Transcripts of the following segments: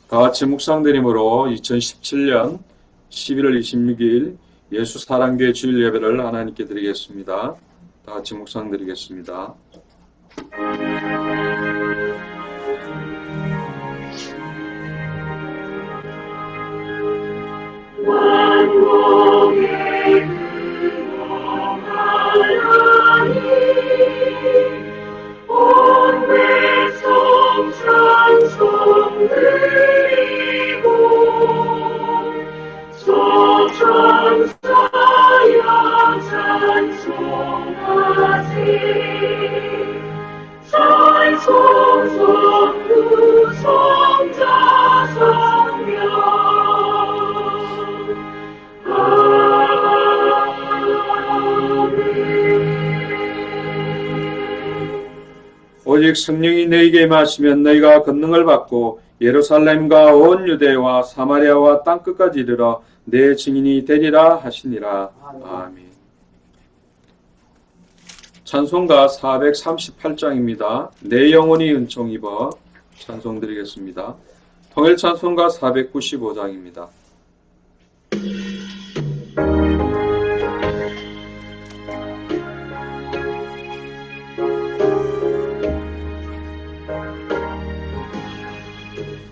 다 같이 묵상드림으로 2017년 11월 26일 예수 사랑교회 주일 예배를 하나님께 드리겠습니다. 다 같이 묵상드리겠습니다. 오직 성령이 너희에게 임하시면 너희가 권능을 받고 예루살렘과 온 유대와 사마리아와 땅끝까지 이르러 내 증인이 되리라 하시니라. 아멘. 찬송가 438장입니다. 내 영혼이 은총 입어 찬송 드리겠습니다. 통일 찬송가 495장입니다.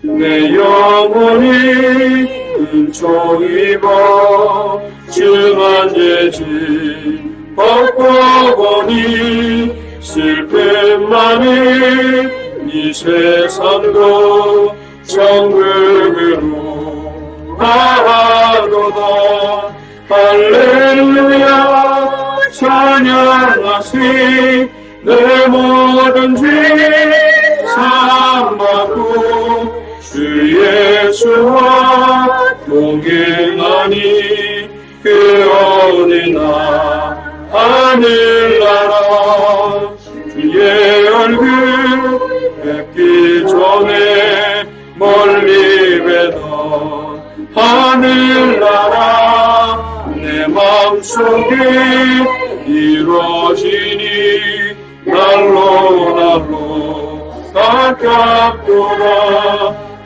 내 영혼이 은총 입어 증한 죄짐 벗고 보니 슬픔만은 이 세상도 천국으로 가도다. 할렐루야 찬양하시 내 모든 죄 사함받고 주 예수와 동행하니 그 어디나 하늘나라 주의 얼굴 뵙기 전에 멀리 뵈던 하늘나라 내 마음속에 이루어지니 날로 가깝도다.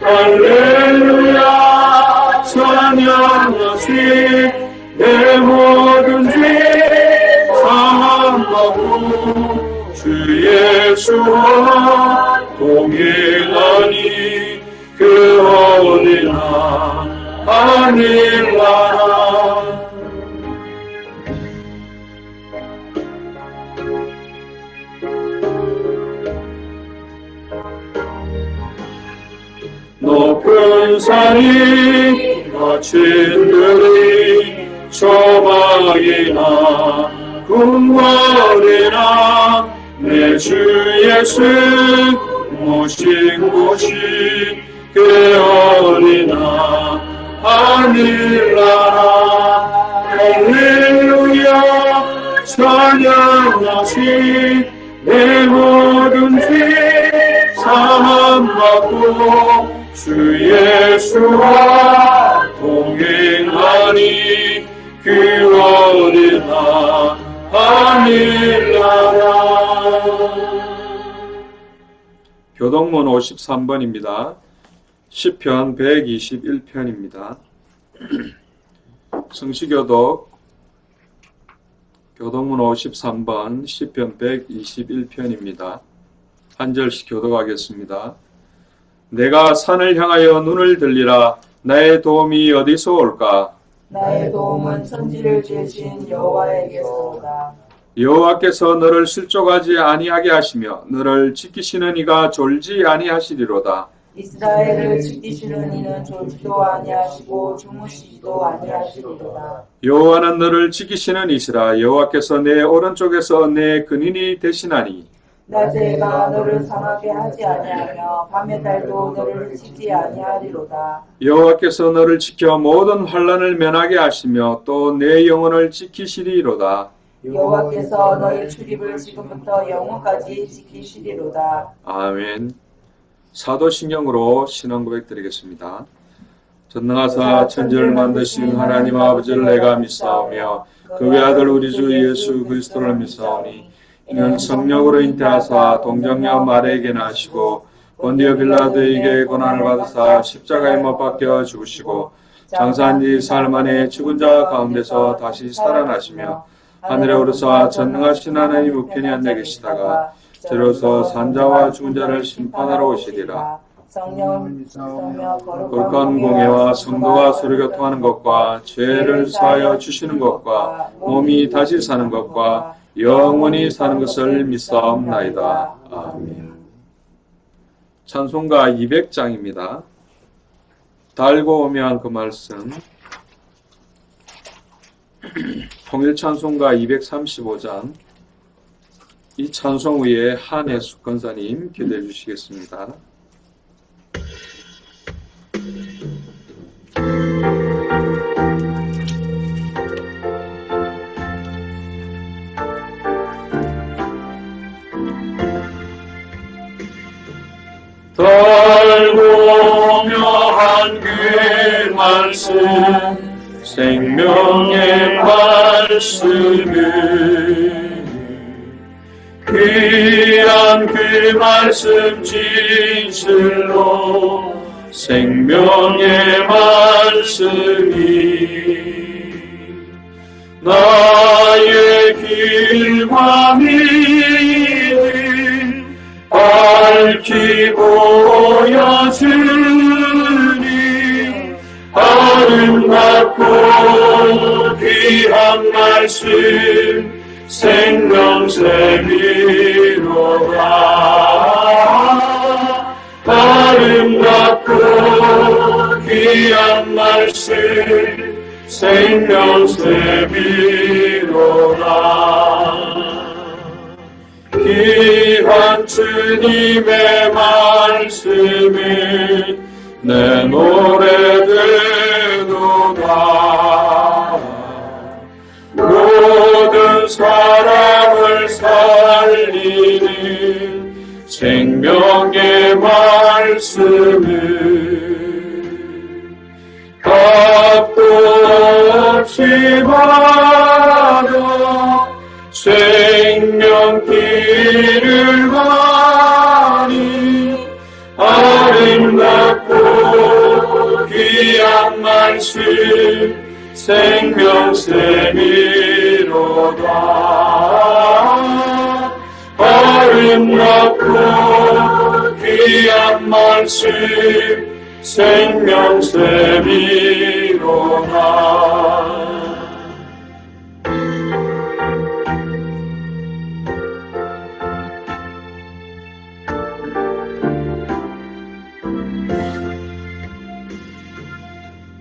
할렐루야 찬양하시 내 모든 죄 사함받고 주 예수와 동행하니 그 어디나 하늘나라. 높은 산이 거친 들이 조망이나 궁궐이나 내 주 예수 모신 곳이 그 어디나 하늘나라. 할렐루야 찬양하시 내 모든 죄 사함받고 주 예수와 동행하니 그 어디나 하늘나라. 교동문 53번입니다. 시편 121편입니다. 성시교독 교동문 53번 시편 121편입니다. 한 절씩 교독하겠습니다. 내가 산을 향하여 눈을 들리라. 나의 도움이 어디서 올까? 나의 도움은 천지를 지으신 여호와에게서 오다. 여호와께서 너를 실족하지 아니하게 하시며 너를 지키시는 이가 졸지 아니하시리로다. 이스라엘을 지키시는 이는 졸지도 아니하시고 주무시지도 아니하시리로다. 여호와는 너를 지키시는 이시라. 여호와께서 내 오른쪽에서 내 근인이 되시나니 낮에가 너를 상하게 하지 아니하며 밤의 달도 너를 치지 아니하리로다. 여호와께서 너를 지켜 모든 환난을 면하게 하시며 또 내 영혼을 지키시리로다. 여호와께서 너의 출입을 지금부터 영원까지 지키시리로다. 아멘. 사도신경으로 신앙 고백 드리겠습니다. 전능하사 천지를 만드신 하나님 아버지를 내가 믿사오며 그 외아들 우리 주 예수 그리스도를 믿사오니 이는 성령으로 잉태하사 동정녀 마리아에게 나시고 본디오 빌라도에게 고난을 받으사 십자가에 못 박혀 죽으시고 장사한 지 사흘 만에 죽은 자 가운데서 다시 살아나시며 하늘에 오르사 전능하신 하나님 우편에 앉아 계시다가 저로서 산자와 죽은 자를 심판하러 오시리라. 성령을 믿사오며 거룩한 공예와 성도가 서로 교통하는 것과 죄를 사하여 주시는 것과 몸이 다시 사는 것과 영원히 사는 것을 믿사옵나이다. 아멘. 찬송가 200장입니다. 달고 오면 그 말씀. 통일찬송가 235장. 이 찬송 위에 한혜숙 권사님 기도해 주시겠습니다. 달고 오며 그 말씀 생명의 말씀을 귀한 그 말씀 진실로 생명의 말씀이 나의 길과 믿음 밝히 보여주니 아름답고 귀한 말씀 생명샘이로다. 아름답고 귀한 말씀 생명샘이로다. 귀한 주님의 말씀이 내 노래 되도다. 모든 사람을 살리는 생명의 말씀을 값도 없이 받아 생명길을 가니 아름답고 귀한 말씀 생명샘이로다. 아름답고 귀한 말씀 생명샘이로다.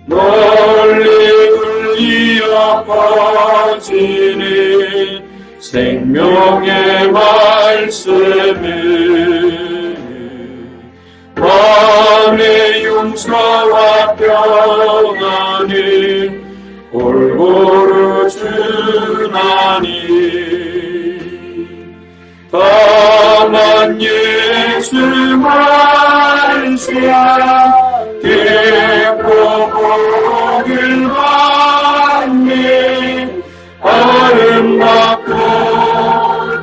널리 울리어 퍼지는 생명의 말씀을 마음의 용서와 평안을 골고루 주나니 다만 예수 말씀 깊고 복을 받네 아름답고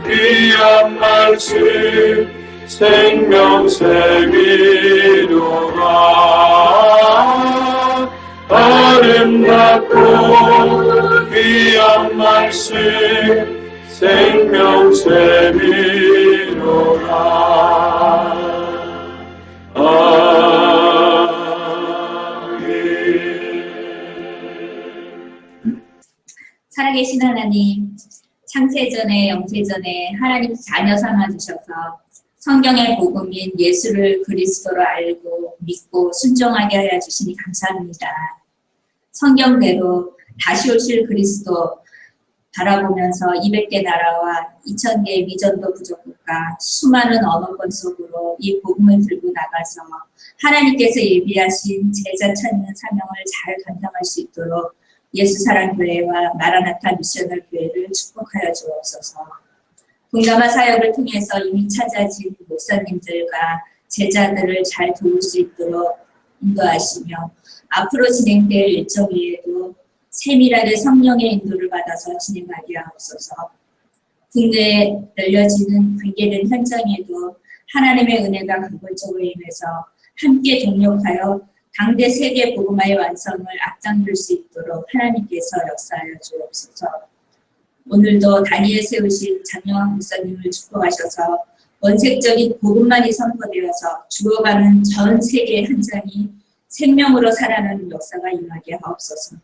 귀한 말씀 생명샘이로다. 아름답고 귀한 말씀 생명샘이로다. 살아계신 하나님, 창세전에 영세전에 하나님 자녀 삼아주셔서 성경의 복음인 예수를 그리스도로 알고 믿고 순종하게 하여 주시니 감사합니다. 성경대로 다시 오실 그리스도 바라보면서 200개 나라와 2000개의 미전도 부족국가 수많은 언어권 속으로 이 복음을 들고 나가서 하나님께서 예비하신 제자 찾는 사명을 잘 감당할 수 있도록 예수사랑교회와 마라나타 미셔널 교회를 축복하여 주옵소서. 동남아 사역을 통해서 이미 찾아진 목사님들과 제자들을 잘 도울 수 있도록 인도하시며 앞으로 진행될 일정 위에도 세밀하게 성령의 인도를 받아서 진행하게 하옵소서. 국내에 열려지는 관계된 현장에도 하나님의 은혜가 간헐적으로 임해서 함께 동력하여 당대 세계 복음화의 완성을 앞당길 수 있도록 하나님께서 역사하여 주옵소서. 오늘도 다니엘 세우신 장영학 목사님을 축복하셔서 원색적인 복음만이 선포되어서 죽어가는 전 세계 현장이 생명으로 살아나는 역사가 임하게 하옵소서.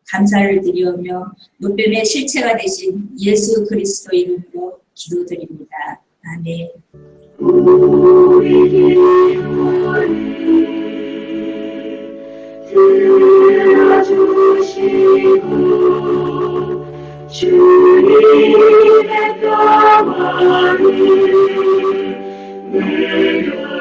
감사를 드리오며 무뱀의 실체가 되신 예수 그리스도 이름으로 기도드립니다. 아멘. 들어주시고 주님의 평안을 내려주소서.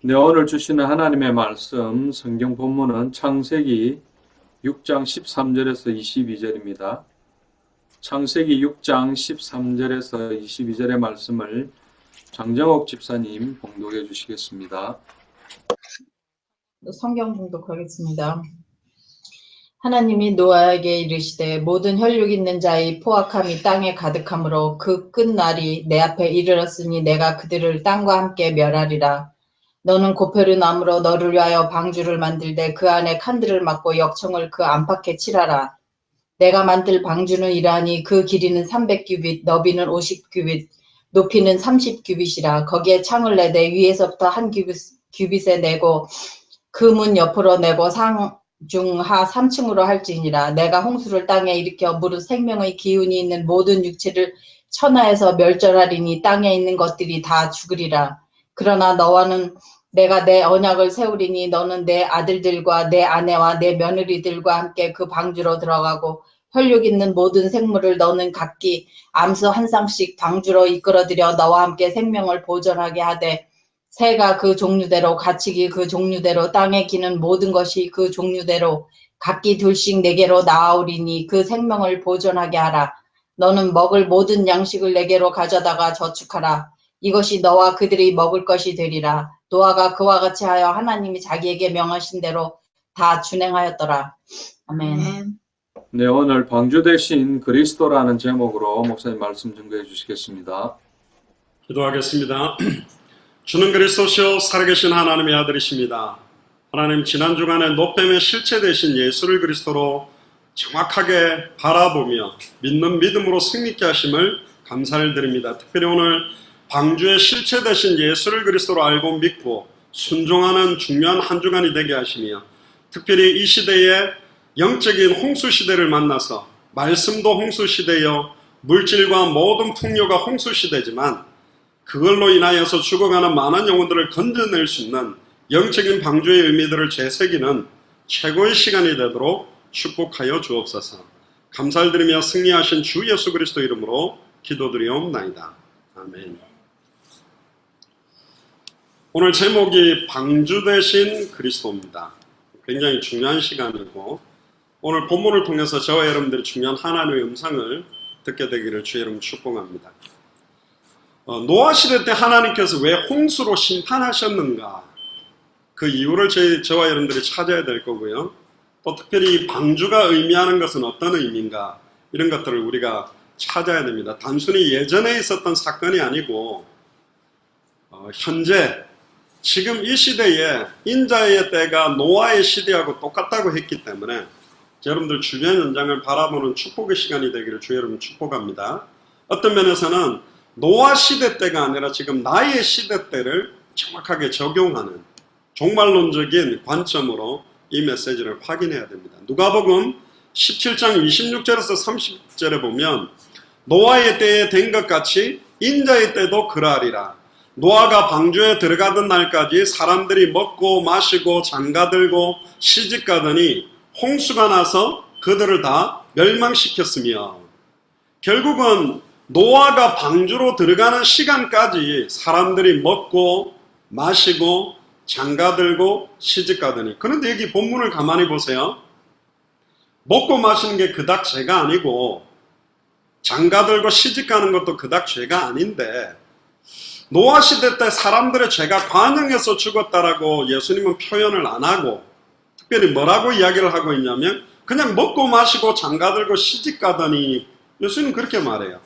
네, 오늘 주시는 하나님의 말씀 성경 본문은 창세기 6장 13절에서 22절입니다. 창세기 6장 13절에서 22절의 말씀을 장정옥 집사님 봉독해 주시겠습니다. 성경 봉독하겠습니다. 하나님이 노아에게 이르시되 모든 혈육 있는 자의 포악함이 땅에 가득하므로 그 끝날이 내 앞에 이르렀으니 내가 그들을 땅과 함께 멸하리라. 너는 고페르 나무로 너를 위하여 방주를 만들되 그 안에 칸들을 막고 역청을 그 안팎에 칠하라. 내가 만들 방주는 이러하니 그 길이는 300규빗, 너비는 50규빗, 높이는 30규빗이라. 거기에 창을 내되 위에서부터 한 규빗에 내고 그 문 옆으로 내고 상중하 3층으로 할지니라. 내가 홍수를 땅에 일으켜 무릇 생명의 기운이 있는 모든 육체를 천하에서 멸절하리니 땅에 있는 것들이 다 죽으리라. 그러나 너와는 내가 내 언약을 세우리니 너는 내 아들들과 내 아내와 내 며느리들과 함께 그 방주로 들어가고 혈육 있는 모든 생물을 너는 각기 암수 한 쌍씩 방주로 이끌어들여 너와 함께 생명을 보존하게 하되 새가 그 종류대로 가축이 그 종류대로 땅에 기는 모든 것이 그 종류대로 각기 둘씩 내게로 나아오리니 그 생명을 보존하게 하라. 너는 먹을 모든 양식을 내게로 가져다가 저축하라. 이것이 너와 그들이 먹을 것이 되리라. 노아가 그와 같이 하여 하나님이 자기에게 명하신 대로 다 준행하였더라. 아멘. 네, 오늘 방주 대신 그리스도라는 제목으로 목사님 말씀 증거해 주시겠습니다. 기도하겠습니다. 주는 그리스도시요 살아계신 하나님의 아들이십니다. 하나님, 지난 주간에 노뱀의 실체 되신 예수를 그리스도로 정확하게 바라보며 믿는 믿음으로 승리케 하심을 감사를 드립니다. 특별히 오늘 방주의 실체 되신 예수를 그리스도로 알고 믿고 순종하는 중요한 한 주간이 되게 하시며, 특별히 이 시대에 영적인 홍수 시대를 만나서 말씀도 홍수 시대여 물질과 모든 풍요가 홍수 시대지만 그걸로 인하여서 죽어가는 많은 영혼들을 건져낼 수 있는 영적인 방주의 의미들을 되새기는 최고의 시간이 되도록 축복하여 주옵소서. 감사를 드리며 승리하신 주 예수 그리스도 이름으로 기도드리옵나이다. 아멘. 오늘 제목이 방주 대신 그리스도입니다. 굉장히 중요한 시간이고 오늘 본문을 통해서 저와 여러분들이 중요한 하나님의 음성을 듣게 되기를 주 여러분 축복합니다. 노아 시대 때 하나님께서 왜 홍수로 심판하셨는가, 그 이유를 저와 여러분들이 찾아야 될 거고요. 또 특별히 방주가 의미하는 것은 어떤 의미인가, 이런 것들을 우리가 찾아야 됩니다. 단순히 예전에 있었던 사건이 아니고 현재 지금 이 시대에 인자의 때가 노아의 시대하고 똑같다고 했기 때문에 여러분들 주변 현장을 바라보는 축복의 시간이 되기를 주 여러분 축복합니다. 어떤 면에서는 노아 시대 때가 아니라 지금 나의 시대 때를 정확하게 적용하는 종말론적인 관점으로 이 메시지를 확인해야 됩니다. 누가복음 17장 26절에서 30절에 보면 노아의 때에 된 것 같이 인자의 때도 그러하리라. 노아가 방주에 들어가던 날까지 사람들이 먹고 마시고 장가들고 시집가더니 홍수가 나서 그들을 다 멸망시켰으며, 결국은 노아가 방주로 들어가는 시간까지 사람들이 먹고 마시고 장가들고 시집가더니, 그런데 여기 본문을 가만히 보세요. 먹고 마시는 게 그닥 죄가 아니고 장가들고 시집가는 것도 그닥 죄가 아닌데 노아 시대 때 사람들의 죄가 관영해서 죽었다라고 예수님은 표현을 안 하고 특별히 뭐라고 이야기를 하고 있냐면 그냥 먹고 마시고 장가들고 시집가더니 예수님은 그렇게 말해요.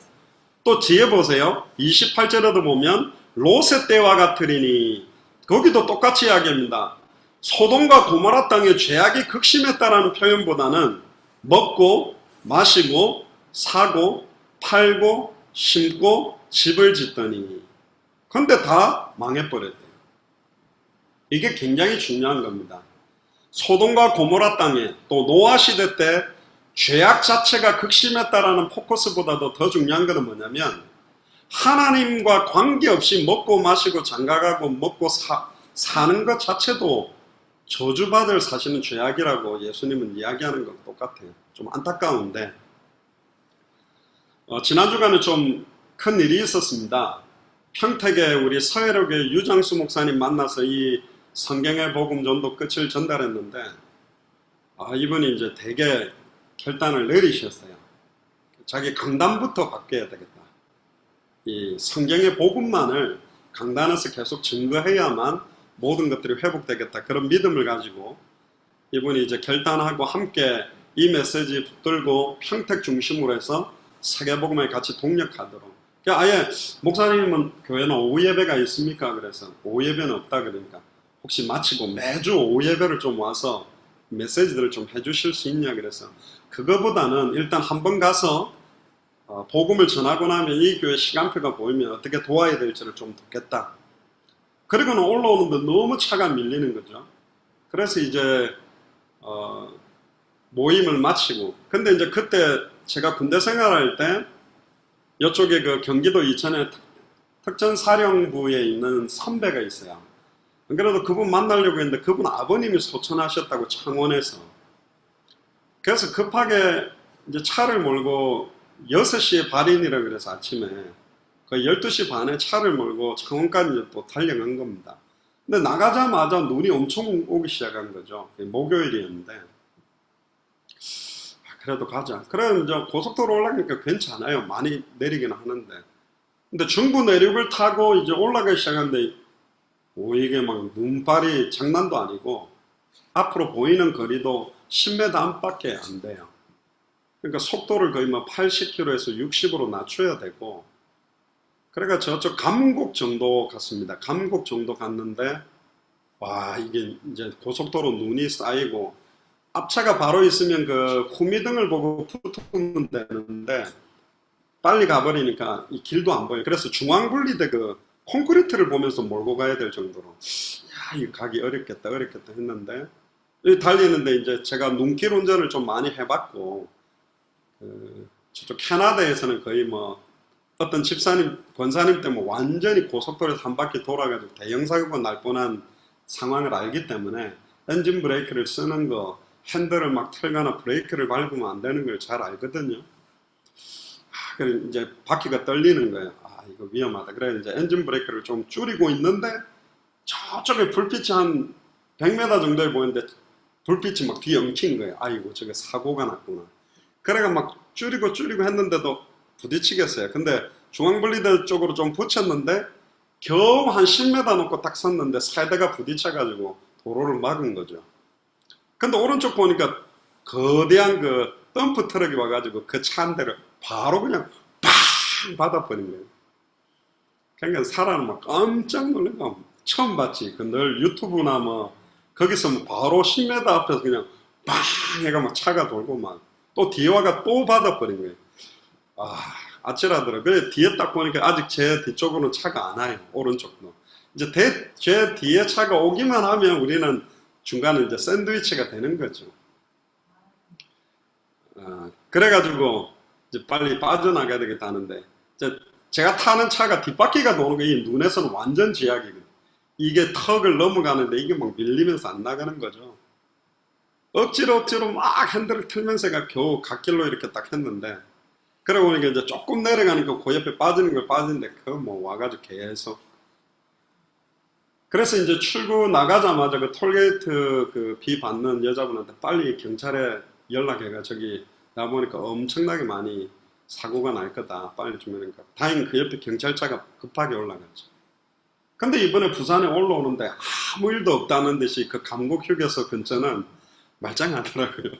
또 뒤에 보세요. 28절에도 보면 롯의 때와 같으리니 거기도 똑같이 이야기합니다. 소돔과 고모라 땅의 죄악이 극심했다라는 표현보다는 먹고 마시고 사고 팔고 심고 집을 짓더니 근데 다 망해버렸대요. 이게 굉장히 중요한 겁니다. 소돔과 고모라 땅에 또 노아 시대 때 죄악 자체가 극심했다라는 포커스보다도 더 중요한 것은 뭐냐면 하나님과 관계없이 먹고 마시고 장가가고 먹고 사는 것 자체도 저주받을 사실은 죄악이라고 예수님은 이야기하는 것 똑같아요. 좀 안타까운데 지난 주간에 좀 큰 일이 있었습니다. 평택에 우리 서해로교회 유장수 목사님 만나서 이 성경의 복음 전도 끝을 전달했는데 이분이 이제 되게 결단을 내리셨어요. 자기 강단부터 바뀌어야 되겠다. 이 성경의 복음만을 강단에서 계속 증거해야만 모든 것들이 회복되겠다. 그런 믿음을 가지고 이분이 이제 결단하고 함께 이 메시지 붙들고 평택 중심으로 해서 세계복음에 같이 동력하도록. 그러니까 아예 목사님은 교회는 오후 예배가 있습니까? 그래서 오후 예배는 없다 그러니까 혹시 마치고 매주 오후 예배를 좀 와서 메시지들을 좀 해주실 수 있냐 그래서 그거보다는 일단 한번 가서 복음을 전하고 나면 이 교회 시간표가 보이면 어떻게 도와야 될지를 좀 듣겠다. 그리고는 올라오는데 너무 차가 밀리는 거죠. 그래서 이제 모임을 마치고 근데 이제 그때 제가 군대 생활할 때 이쪽에 그 경기도 이천에 특전사령부에 있는 선배가 있어요. 그래도 그분 만나려고 했는데 그분 아버님이 소천하셨다고 창원에서. 그래서 급하게 이제 차를 몰고 6시에 발인이라 그래서 아침에 거의 12시 반에 차를 몰고 창원까지 이제 또 달려간 겁니다. 근데 나가자마자 눈이 엄청 오기 시작한 거죠. 목요일이었는데 그래도 가자. 그래 이제 고속도로 올라가니까 괜찮아요. 많이 내리긴 하는데. 근데 중부 내륙을 타고 이제 올라가기 시작하는데 이게 막 눈발이 장난도 아니고 앞으로 보이는 거리도 10m 안밖에 안 돼요. 그러니까 속도를 거의 막 80km에서 60으로 낮춰야 되고 그러니까 저쪽 감곡 정도 갔습니다. 감곡 정도 갔는데 와 이게 이제 고속도로 눈이 쌓이고 앞차가 바로 있으면 그 후미등을 보고 붙으면 되는데 빨리 가버리니까 이 길도 안 보여요. 그래서 중앙분리대 그 콘크리트를 보면서 몰고 가야 될 정도로 야 이거 가기 어렵겠다 했는데 달리는데 이제 제가 눈길 운전을 좀 많이 해봤고 저쪽 캐나다에서는 거의 뭐 어떤 집사님 권사님 때문에 완전히 고속도로에서 한 바퀴 돌아가지고 대형 사고가 날 뻔한 상황을 알기 때문에 엔진 브레이크를 쓰는 거 핸들을 막 틀거나 브레이크를 밟으면 안 되는 걸 잘 알거든요. 그래 이제 바퀴가 떨리는 거예요. 이거 위험하다. 그래 이제 엔진 브레이크를 좀 줄이고 있는데 저쪽에 불빛이 한 100m 정도에 보이는데 불빛이 막 뒤에 엉킨 거예요. 아이고 저게 사고가 났구나. 그래가 막 줄이고 했는데도 부딪히겠어요. 근데 중앙분리대 쪽으로 좀 붙였는데 겨우 한 10m 놓고 딱 섰는데 세대가 부딪혀가지고 도로를 막은 거죠. 근데 오른쪽 보니까 거대한 그 덤프 트럭이 와가지고 그 차 한 대를 바로 그냥 팡 받아버린 거예요. 그러니까 사람은 막 깜짝 놀라고 처음 봤지. 그 늘 유튜브나 뭐 거기서 뭐 바로 10m 앞에서 그냥 팡 해가 막 차가 돌고 막 또 뒤에 와가 또 받아버린 거예요. 아찔하더라고요. 그래 뒤에 딱 보니까 아직 제 뒤쪽으로는 차가 안 와요. 오른쪽도. 이제 제 뒤에 차가 오기만 하면 우리는 중간에 이제 샌드위치가 되는 거죠. 그래가지고 이제 빨리 빠져나가야 되겠다 하는데 제가 타는 차가 뒷바퀴가 도는 게 이 눈에서는 완전 제약이거든요. 이게 턱을 넘어가는데 이게 막 밀리면서 안 나가는 거죠. 억지로 막 핸들을 틀면서 겨우 갓길로 이렇게 딱 했는데 그러고 보니까 이제 조금 내려가니까 그 옆에 빠지는 걸 빠지는데 그거 뭐 와가지고 계속 그래서 이제 출구 나가자마자 그 톨게이트 그 비 받는 여자분한테 빨리 경찰에 연락해가 저기 나보니까 엄청나게 많이 사고가 날 거다 빨리 좀 해니까 다행히 그 옆에 경찰차가 급하게 올라갔죠. 근데 이번에 부산에 올라오는데 아무 일도 없다는 듯이 그 감곡 휴게소 근처는 말짱하더라고요.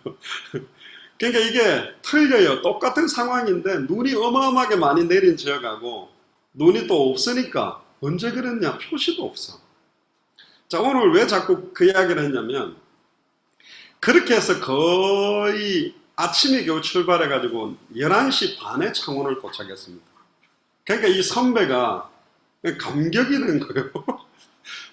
그러니까 이게 틀려요. 똑같은 상황인데 눈이 어마어마하게 많이 내린 지역하고 눈이 또 없으니까 언제 그랬냐 표시도 없어. 자, 오늘 왜 자꾸 그 이야기를 했냐면 그렇게 해서 거의 아침에 겨우 출발해가지고 11시 반에 창원을 도착했습니다. 그러니까 이 선배가 감격이 된 거예요.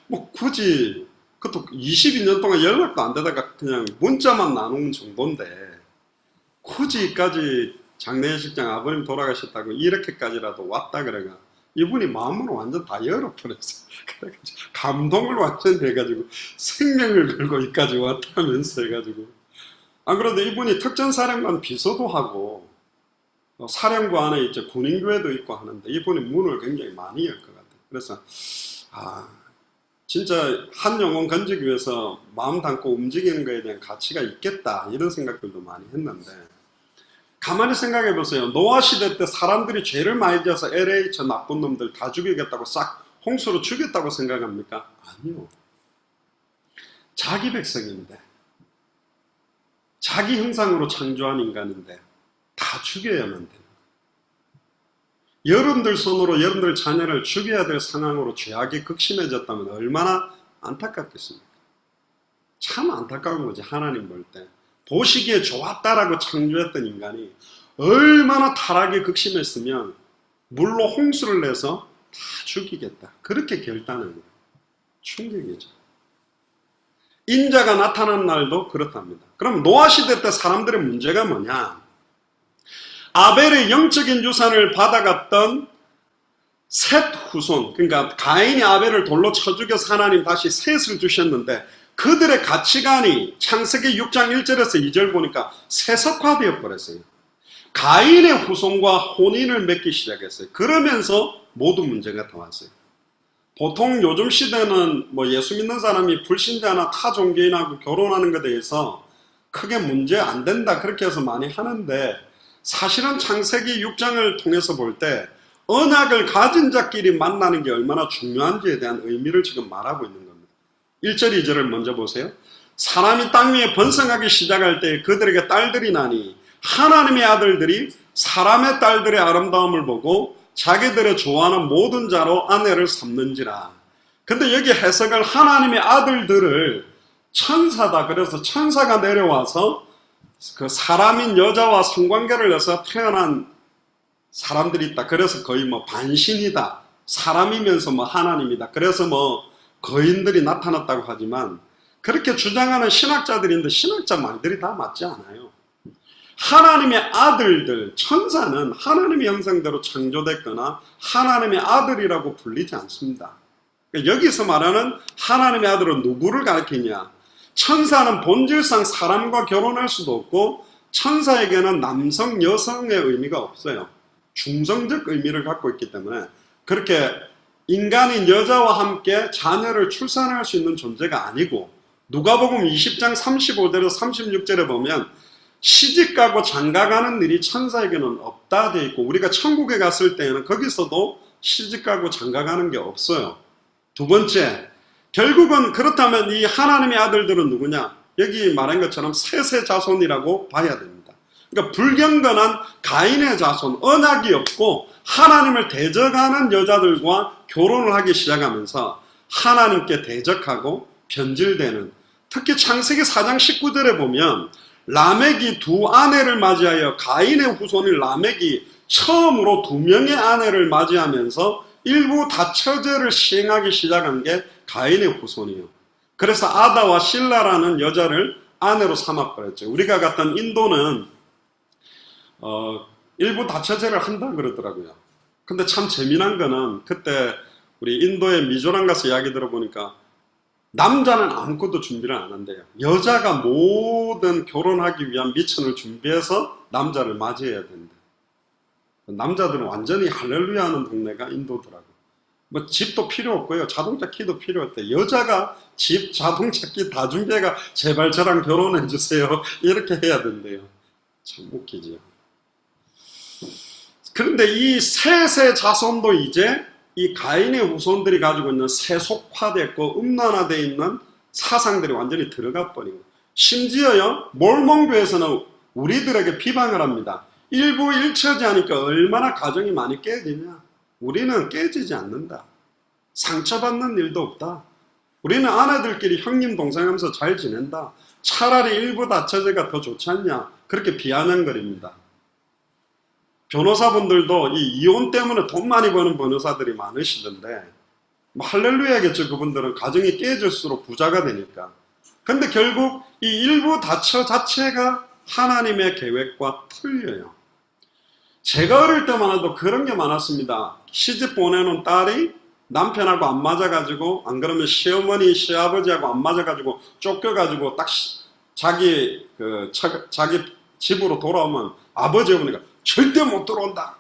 뭐 굳이 그것도 22년 동안 연락도 안 되다가 그냥 문자만 나눈 정도인데 굳이까지 장례식장 아버님 돌아가셨다고 이렇게까지라도 왔다 그래가 이분이 마음으로 완전 다 열어버렸어요. 그래가지고 감동을 완전 해가지고 생명을 걸고 여기까지 왔다면서 해가지고 안 그래도 이분이 특전사령관 비서도 하고 사령부 안에 이제 군인교회도 있고 하는데 이분이 문을 굉장히 많이 열 것 같아요. 그래서 진짜 한 영혼 건지기 위해서 마음 담고 움직이는 것에 대한 가치가 있겠다 이런 생각들도 많이 했는데 가만히 생각해 보세요. 노아 시대 때 사람들이 죄를 많이 지어서 LA 저 나쁜 놈들 다 죽이겠다고 싹 홍수로 죽였다고 생각합니까? 아니요. 자기 백성인데 자기 형상으로 창조한 인간인데 다 죽여야만 돼요. 여러분들 손으로 여러분들 자녀를 죽여야 될 상황으로 죄악이 극심해졌다면 얼마나 안타깝겠습니까? 참 안타까운 거지. 하나님 볼 때 보시기에 좋았다라고 창조했던 인간이 얼마나 타락이 극심했으면 물로 홍수를 내서 다 죽이겠다 그렇게 결단한 거예요. 충격이죠. 인자가 나타난 날도 그렇답니다. 그럼 노아 시대 때 사람들의 문제가 뭐냐? 아벨의 영적인 유산을 받아갔던 셋 후손, 그러니까 가인이 아벨을 돌로 쳐 죽여서 하나님 다시 셋을 주셨는데 그들의 가치관이 창세기 6장 1절에서 2절 보니까 세속화되어 버렸어요. 가인의 후손과 혼인을 맺기 시작했어요. 그러면서 모든 문제가 다 왔어요. 보통 요즘 시대는 뭐 예수 믿는 사람이 불신자나 타 종교인하고 결혼하는 것에 대해서 크게 문제 안 된다 그렇게 해서 많이 하는데 사실은 창세기 6장을 통해서 볼 때 언약을 가진 자끼리 만나는 게 얼마나 중요한지에 대한 의미를 지금 말하고 있는 겁니다. 1절 2절을 먼저 보세요. 사람이 땅 위에 번성하기 시작할 때 그들에게 딸들이 나니 하나님의 아들들이 사람의 딸들의 아름다움을 보고 자기들의 좋아하는 모든 자로 아내를 삼는지라. 근데 여기 해석을 하나님의 아들들을 천사다. 그래서 천사가 내려와서 그 사람인 여자와 성관계를 해서 태어난 사람들이 있다. 그래서 거의 뭐 반신이다. 사람이면서 뭐 하나님이다. 그래서 뭐 거인들이 나타났다고 하지만 그렇게 주장하는 신학자들인데 신학자 말들이 다 맞지 않아요. 하나님의 아들들, 천사는 하나님의 형상대로 창조됐거나 하나님의 아들이라고 불리지 않습니다. 여기서 말하는 하나님의 아들은 누구를 가리키냐? 천사는 본질상 사람과 결혼할 수도 없고 천사에게는 남성, 여성의 의미가 없어요. 중성적 의미를 갖고 있기 때문에 그렇게 인간인 여자와 함께 자녀를 출산할 수 있는 존재가 아니고 누가복음 20장 35절에서 36절에 보면 시집가고 장가가는 일이 천사에게는 없다 되어 있고 우리가 천국에 갔을 때에는 거기서도 시집가고 장가가는 게 없어요. 두 번째, 결국은 그렇다면 이 하나님의 아들들은 누구냐? 여기 말한 것처럼 셋의 자손이라고 봐야 됩니다. 그러니까 불경건한 가인의 자손, 언약이 없고 하나님을 대적하는 여자들과 결혼을 하기 시작하면서 하나님께 대적하고 변질되는, 특히 창세기 4장 19절에 보면 라멕이 두 아내를 맞이하여 가인의 후손인 라멕이 처음으로 두 명의 아내를 맞이하면서 일부 다처제를 시행하기 시작한 게 가인의 후손이에요. 그래서 아다와 실라라는 여자를 아내로 삼아버렸죠. 우리가 갔던 인도는 일부 다처제를 한다 그러더라고요. 근데 참 재미난 거는 그때 우리 인도의 미조람 가서 이야기 들어보니까 남자는 아무것도 준비를 안 한대요. 여자가 모든 결혼하기 위한 미천을 준비해서 남자를 맞이해야 된다. 남자들은 완전히 할렐루야 하는 동네가 인도더라고요. 뭐 집도 필요 없고요. 자동차 키도 필요 없대. 여자가 집, 자동차 키 다 준비해가 제발 저랑 결혼해 주세요. 이렇게 해야 된대요. 참 웃기지요. 그런데 이 셋의 자손도 이제 이 가인의 후손들이 가지고 있는 세속화됐고 음란화되어 있는 사상들이 완전히 들어가 버리고, 심지어요 몰몬교에서는 우리들에게 비방을 합니다. 일부 일처지하니까 얼마나 가정이 많이 깨지냐. 우리는 깨지지 않는다. 상처받는 일도 없다. 우리는 아내들끼리 형님 동생하면서 잘 지낸다. 차라리 일부 다처제가 더 좋지 않냐. 그렇게 비아냥거립니다. 변호사분들도 이 이혼 때문에 돈 많이 버는 변호사들이 많으시던데, 뭐 할렐루야겠죠. 그분들은 가정이 깨질수록 부자가 되니까. 근데 결국 이 일부 다처 자체가 하나님의 계획과 틀려요. 제가 어릴 때만 해도 그런 게 많았습니다. 시집 보내놓은 딸이 남편하고 안 맞아가지고, 안 그러면 시어머니, 시아버지하고 안 맞아가지고 쫓겨가지고 딱 자기 집으로 돌아오면 아버지 어머니가 절대 못 들어온다.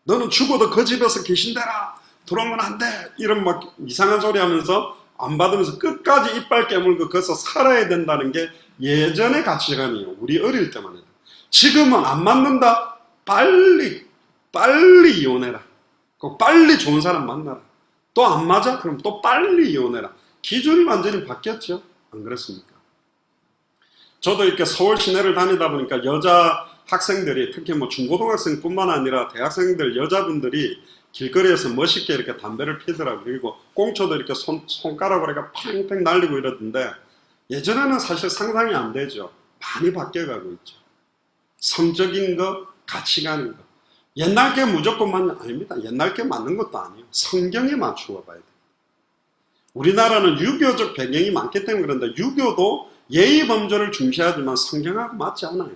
너는 죽어도 그 집에서 계신대라. 들어오면 안 돼. 이런 막 이상한 소리 하면서 안 받으면서 끝까지 이빨 깨물고 거기서 살아야 된다는 게 예전의 가치관이에요. 우리 어릴 때만 해도. 지금은 안 맞는다. 빨리 이혼해라. 빨리 좋은 사람 만나라. 또 안 맞아? 그럼 또 빨리 이혼해라. 기준이 완전히 바뀌었죠. 안 그렇습니까? 저도 이렇게 서울 시내를 다니다 보니까 여자 학생들이, 특히 뭐 중고등학생뿐만 아니라 대학생들, 여자분들이 길거리에서 멋있게 이렇게 담배를 피더라고요. 그리고 꽁초도 이렇게 손가락으로 이렇게 팽팽 날리고 이러던데, 예전에는 사실 상상이 안 되죠. 많이 바뀌어가고 있죠. 성적인 것, 가치관인 것. 옛날 게 무조건 맞냐? 아닙니다. 옛날 게 맞는 것도 아니에요. 성경에 맞추어 봐야 돼요. 우리나라는 유교적 배경이 많기 때문에 그런데, 유교도 예의 범절을 중시하지만 성경하고 맞지 않아요.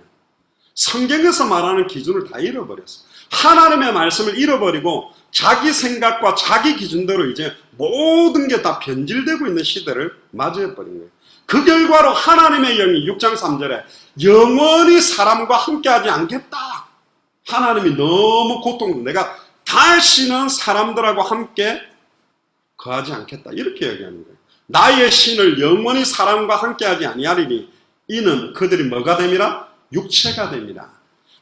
성경에서 말하는 기준을 다 잃어버렸어요. 하나님의 말씀을 잃어버리고 자기 생각과 자기 기준대로 이제 모든 게 다 변질되고 있는 시대를 맞이해버린 거예요. 그 결과로 하나님의 영이 6장 3절에 영원히 사람과 함께하지 않겠다. 하나님이 너무 고통스러워. 내가 다시는 사람들하고 함께 거하지 않겠다. 이렇게 얘기하는 거예요. 나의 신을 영원히 사람과 함께하지 아니하리니 이는 그들이 뭐가 됨이라? 육체가 됩니다.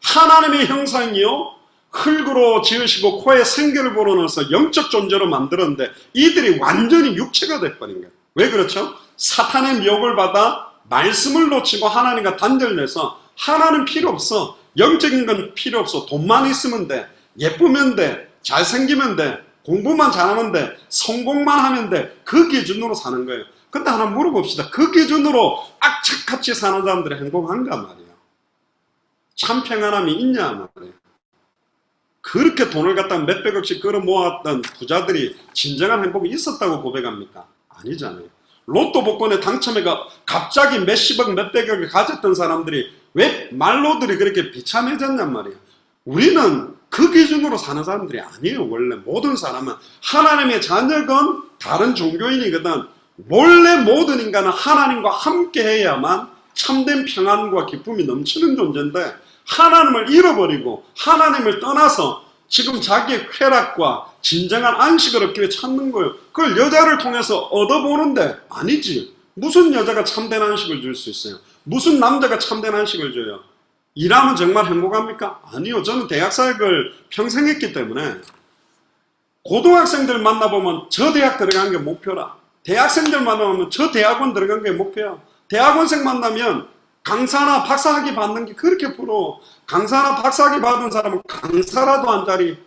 하나님의 형상이요 흙으로 지으시고 코에 생기를 불어넣어서 영적 존재로 만들었는데 이들이 완전히 육체가 돼버린 거예요. 왜 그렇죠? 사탄의 미혹을 받아 말씀을 놓치고 하나님과 단절돼서 하나님 필요 없어. 영적인 건 필요 없어. 돈만 있으면 돼. 예쁘면 돼. 잘생기면 돼. 공부만 잘하면 돼. 성공만 하면 돼. 그 기준으로 사는 거예요. 근데 하나 물어봅시다. 그 기준으로 악착같이 사는 사람들이 행복한가 말이에요. 참 평안함이 있냐 말이에요. 그렇게 돈을 갖다 몇백억씩 끌어모았던 부자들이 진정한 행복이 있었다고 고백합니까? 아니잖아요. 로또 복권에 당첨해가 갑자기 몇십억 몇백억을 가졌던 사람들이 왜 말로들이 그렇게 비참해졌냔 말이에요. 우리는 그 기준으로 사는 사람들이 아니에요. 원래 모든 사람은 하나님의 자녀건 다른 종교인이거든 원래 모든 인간은 하나님과 함께 해야만 참된 평안과 기쁨이 넘치는 존재인데 하나님을 잃어버리고 하나님을 떠나서 지금 자기의 쾌락과 진정한 안식을 얻기 위해 찾는 거예요. 그걸 여자를 통해서 얻어보는데 아니지. 무슨 여자가 참된 안식을 줄 수 있어요? 무슨 남자가 참된 안식을 줘요? 일하면 정말 행복합니까? 아니요. 저는 대학 사역을 평생 했기 때문에 고등학생들 만나보면 저 대학 들어간 게 목표라. 대학생들 만나보면 저 대학원 들어간 게 목표야. 대학원생 만나면 강사나 박사학위 받는 게 그렇게 부러워. 강사나 박사학위 받은 사람은 강사라도 한 자리,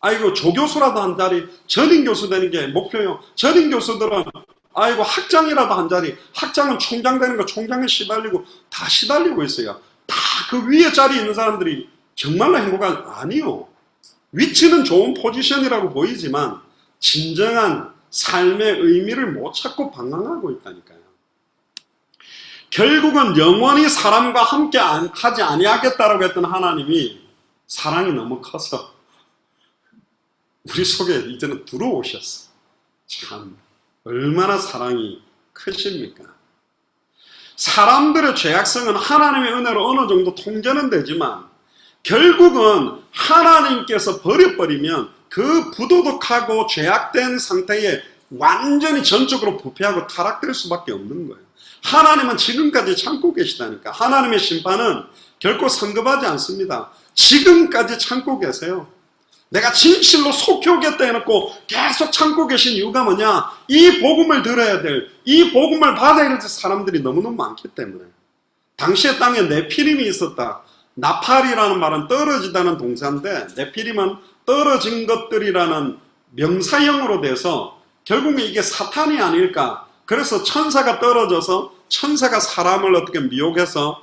아이고 조교수라도 한 자리, 전임 교수 되는 게 목표예요. 전임 교수들은 아이고 학장이라도 한 자리, 학장은 총장 되는 거 총장에 시달리고 다 시달리고 있어요. 다 그 위에 자리에 있는 사람들이 정말로 행복한 아니요. 위치는 좋은 포지션이라고 보이지만 진정한 삶의 의미를 못 찾고 방황하고 있다니까요. 결국은 영원히 사람과 함께 하지 아니하겠다라고 했던 하나님이 사랑이 너무 커서 우리 속에 이제는 들어오셨어. 참 얼마나 사랑이 크십니까? 사람들의 죄악성은 하나님의 은혜로 어느 정도 통제는 되지만 결국은 하나님께서 버려버리면 그 부도덕하고 죄악된 상태에 완전히 전적으로 부패하고 타락될 수밖에 없는 거예요. 하나님은 지금까지 참고 계시다니까. 하나님의 심판은 결코 성급하지 않습니다. 지금까지 참고 계세요. 내가 진실로 속혀오겠다 해놓고 계속 참고 계신 이유가 뭐냐? 이 복음을 들어야 될, 이 복음을 받아야 될 사람들이 너무너무 많기 때문에. 당시에 땅에 네피림이 있었다. 나팔이라는 말은 떨어지다는 동사인데 네피림은 떨어진 것들이라는 명사형으로 돼서 결국은 이게 사탄이 아닐까. 그래서 천사가 떨어져서 천사가 사람을 어떻게 미혹해서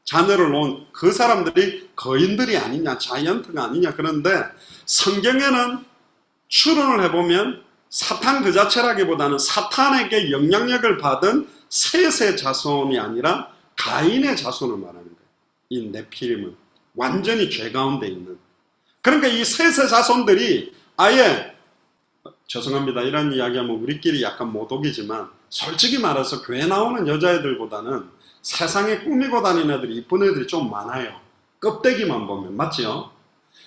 자녀를 놓은 그 사람들이 거인들이 아니냐, 자이언트가 아니냐. 그런데 성경에는 추론을 해보면 사탄 그 자체라기보다는 사탄에게 영향력을 받은 셋의 자손이 아니라 가인의 자손을 말하는 거예요. 이 네피림은 완전히 죄 가운데 있는. 그러니까 이 셋의 자손들이 아예, 죄송합니다, 이런 이야기하면 우리끼리 약간 모독이지만 솔직히 말해서 교회 나오는 여자애들보다는 세상에 꾸미고 다니는 애들이 이쁜 애들이 좀 많아요. 껍데기만 보면. 맞지요?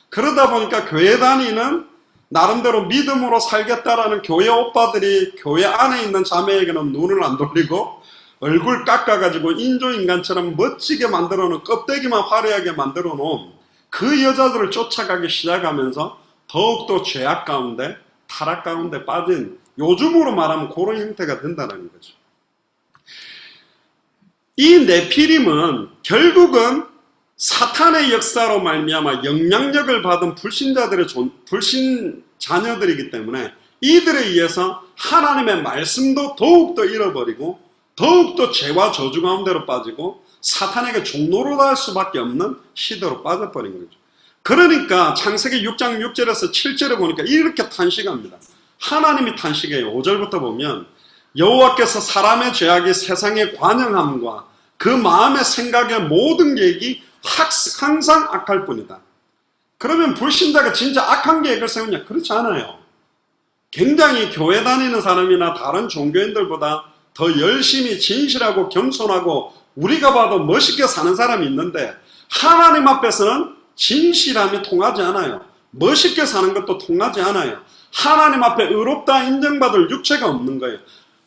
그러다 보니까 교회 다니는 나름대로 믿음으로 살겠다라는 교회 오빠들이 교회 안에 있는 자매에게는 눈을 안 돌리고 얼굴 깎아가지고 인조인간처럼 멋지게 만들어 놓은, 껍데기만 화려하게 만들어 놓은 그 여자들을 쫓아가기 시작하면서 더욱더 죄악 가운데, 타락 가운데 빠진, 요즘으로 말하면 그런 형태가 된다는 거죠. 이 네피림은 결국은 사탄의 역사로 말미암아 영향력을 받은 불신자들의 불신 자녀들이기 때문에 이들에 의해서 하나님의 말씀도 더욱더 잃어버리고 더욱더 죄와 저주 가운데로 빠지고 사탄에게 종로로 갈 수밖에 없는 시대로 빠져버린 거죠. 그러니까 창세기 6장 6절에서 7절에 보니까 이렇게 탄식합니다. 하나님이 탄식해요. 5절부터 보면 여호와께서 사람의 죄악이 세상의 관영함과 그 마음의 생각의 모든 계획이 항상 악할 뿐이다. 그러면 불신자가 진짜 악한 계획을 세우냐? 그렇지 않아요. 굉장히 교회 다니는 사람이나 다른 종교인들보다 더 열심히 진실하고 겸손하고 우리가 봐도 멋있게 사는 사람이 있는데 하나님 앞에서는 진실함이 통하지 않아요. 멋있게 사는 것도 통하지 않아요. 하나님 앞에 의롭다 인정받을 육체가 없는 거예요.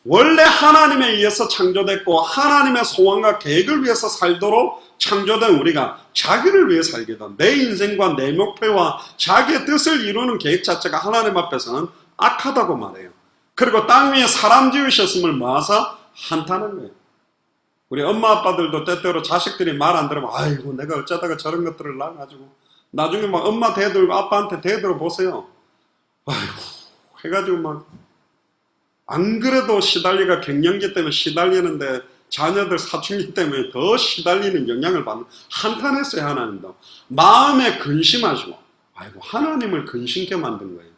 원래 하나님에 의해서 창조됐고 하나님의 소원과 계획을 위해서 살도록 창조된 우리가 자기를 위해 살게든 내 인생과 내 목표와 자기의 뜻을 이루는 계획 자체가 하나님 앞에서는 악하다고 말해요. 그리고 땅 위에 사람 지으셨음을 모아서 한탄한 거예요. 우리 엄마 아빠들도 때때로 자식들이 말 안 들으면 아이고 내가 어쩌다가 저런 것들을 낳아가지고 나중에 막 엄마 대들고 아빠한테 대들어 보세요. 아이고 해가지고 막 안 그래도 시달리가 갱년기 때문에 시달리는데 자녀들 사춘기 때문에 더 시달리는 영향을 받는, 한탄했어요. 하나님도 마음에 근심하시고 아이고 하나님을 근심케 만든 거예요.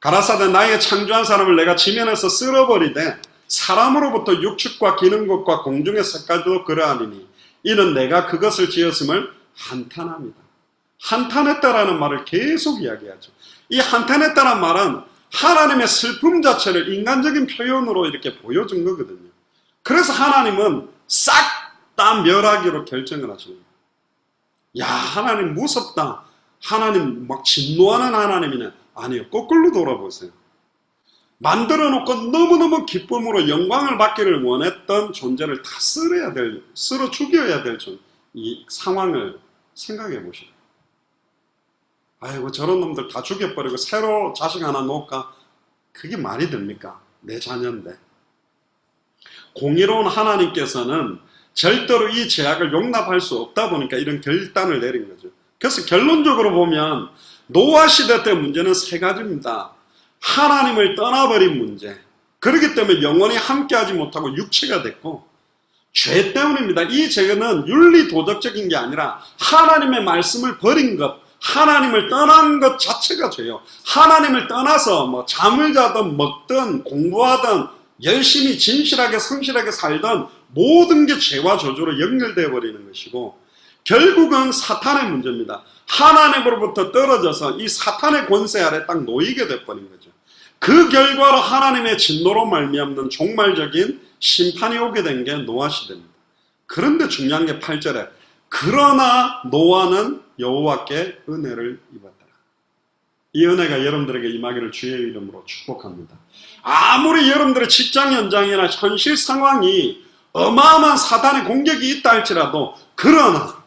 가라사대 나에게 창조한 사람을 내가 지면에서 쓸어버리되 사람으로부터 육축과 기는 것과 공중의 새까지도 그러하니니 이는 내가 그것을 지었음을 한탄합니다. 한탄했다라는 말을 계속 이야기하죠. 이 한탄했다는 말은 하나님의 슬픔 자체를 인간적인 표현으로 이렇게 보여준 거거든요. 그래서 하나님은 싹 다 멸하기로 결정을 하시는 거예요. 야, 하나님 무섭다. 하나님 막 진노하는 하나님이네. 아니요, 거꾸로 돌아보세요. 만들어 놓고 너무너무 기쁨으로 영광을 받기를 원했던 존재를 다 쓸어 죽여야 될 이 상황을 생각해 보시죠. 아이고 저런 놈들 다 죽여버리고 새로 자식 하나 놓을까? 그게 말이 됩니까? 내 자녀인데. 공의로운 하나님께서는 절대로 이 죄악을 용납할 수 없다 보니까 이런 결단을 내린 거죠. 그래서 결론적으로 보면 노아 시대 때 문제는 세 가지입니다. 하나님을 떠나버린 문제, 그렇기 때문에 영원히 함께하지 못하고 육체가 됐고, 죄 때문입니다. 이 죄는 윤리 도덕적인 게 아니라 하나님의 말씀을 버린 것, 하나님을 떠난 것 자체가 죄요. 하나님을 떠나서 뭐 잠을 자든 먹든 공부하든 열심히 진실하게 성실하게 살던 모든 게 죄와 저주로 연결되어 버리는 것이고, 결국은 사탄의 문제입니다. 하나님으로부터 떨어져서 이 사탄의 권세 아래 딱 놓이게 돼버린 거죠. 그 결과로 하나님의 진노로 말미암는 종말적인 심판이 오게 된 게 노아 시대입니다. 그런데 중요한 게 8절에 그러나 노아는 여호와께 은혜를 입었더라. 이 은혜가 여러분들에게 임하기를 주의 이름으로 축복합니다. 아무리 여러분들의 직장 현장이나 현실 상황이 어마어마한 사탄의 공격이 있다 할지라도, 그러나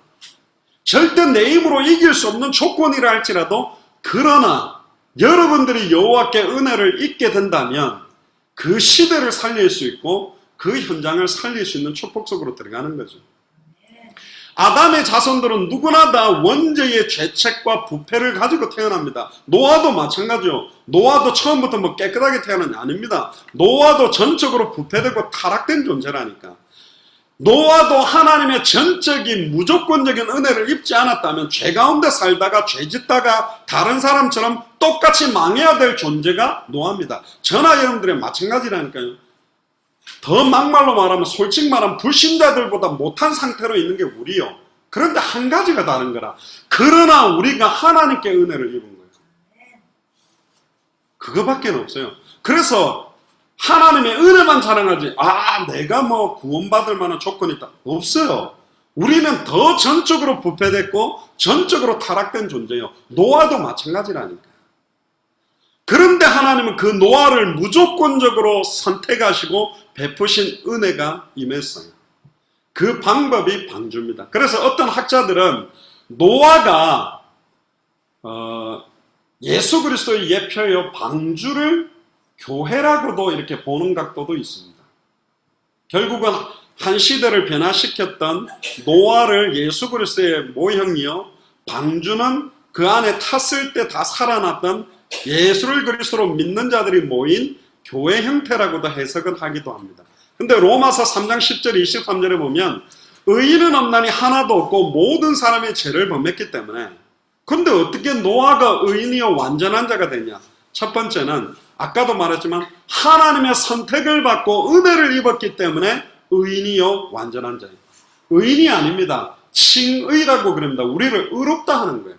절대 내 힘으로 이길 수 없는 조건이라 할지라도 그러나 여러분들이 여호와께 은혜를 입게 된다면 그 시대를 살릴 수 있고 그 현장을 살릴 수 있는 축복 속으로 들어가는 거죠. 아담의 자손들은 누구나 다 원죄의 죄책과 부패를 가지고 태어납니다. 노아도 마찬가지요. 노아도 처음부터 뭐 깨끗하게 태어난 게 아닙니다. 노아도 전적으로 부패되고 타락된 존재라니까. 노아도 하나님의 전적인 무조건적인 은혜를 입지 않았다면 죄 가운데 살다가 죄 짓다가 다른 사람처럼 똑같이 망해야 될 존재가 노아입니다. 저나 여러분들의 마찬가지라니까요. 더 막말로 말하면 솔직히 말하면 불신자들보다 못한 상태로 있는 게 우리요. 그런데 한 가지가 다른 거라. 그러나 우리가 하나님께 은혜를 입은 거예요. 그거밖에 없어요. 그래서 하나님의 은혜만 자랑하지 내가 뭐 구원받을 만한 조건이 있다. 없어요. 우리는 더 전적으로 부패됐고 전적으로 타락된 존재예요. 노아도 마찬가지라니까. 그런데 하나님은 그 노아를 무조건적으로 선택하시고 베푸신 은혜가 임했어요. 그 방법이 방주입니다. 그래서 어떤 학자들은 노아가 예수 그리스도의 예표요 방주를 교회라고도 이렇게 보는 각도도 있습니다. 결국은 한 시대를 변화시켰던 노아를 예수 그리스도의 모형이요 방주는 그 안에 탔을 때 다 살아났던 예수를 그리스도로 믿는 자들이 모인 교회 형태라고도 해석은 하기도 합니다. 근데 로마서 3장 10절 23절에 보면 의인은 없나니 하나도 없고 모든 사람이 죄를 범했기 때문에. 근데 어떻게 노아가 의인이요 완전한 자가 되냐? 첫 번째는 아까도 말했지만 하나님의 선택을 받고 은혜를 입었기 때문에 의인이요 완전한 자예요. 의인이 아닙니다. 칭의라고 그럽니다. 우리를 의롭다 하는 거예요.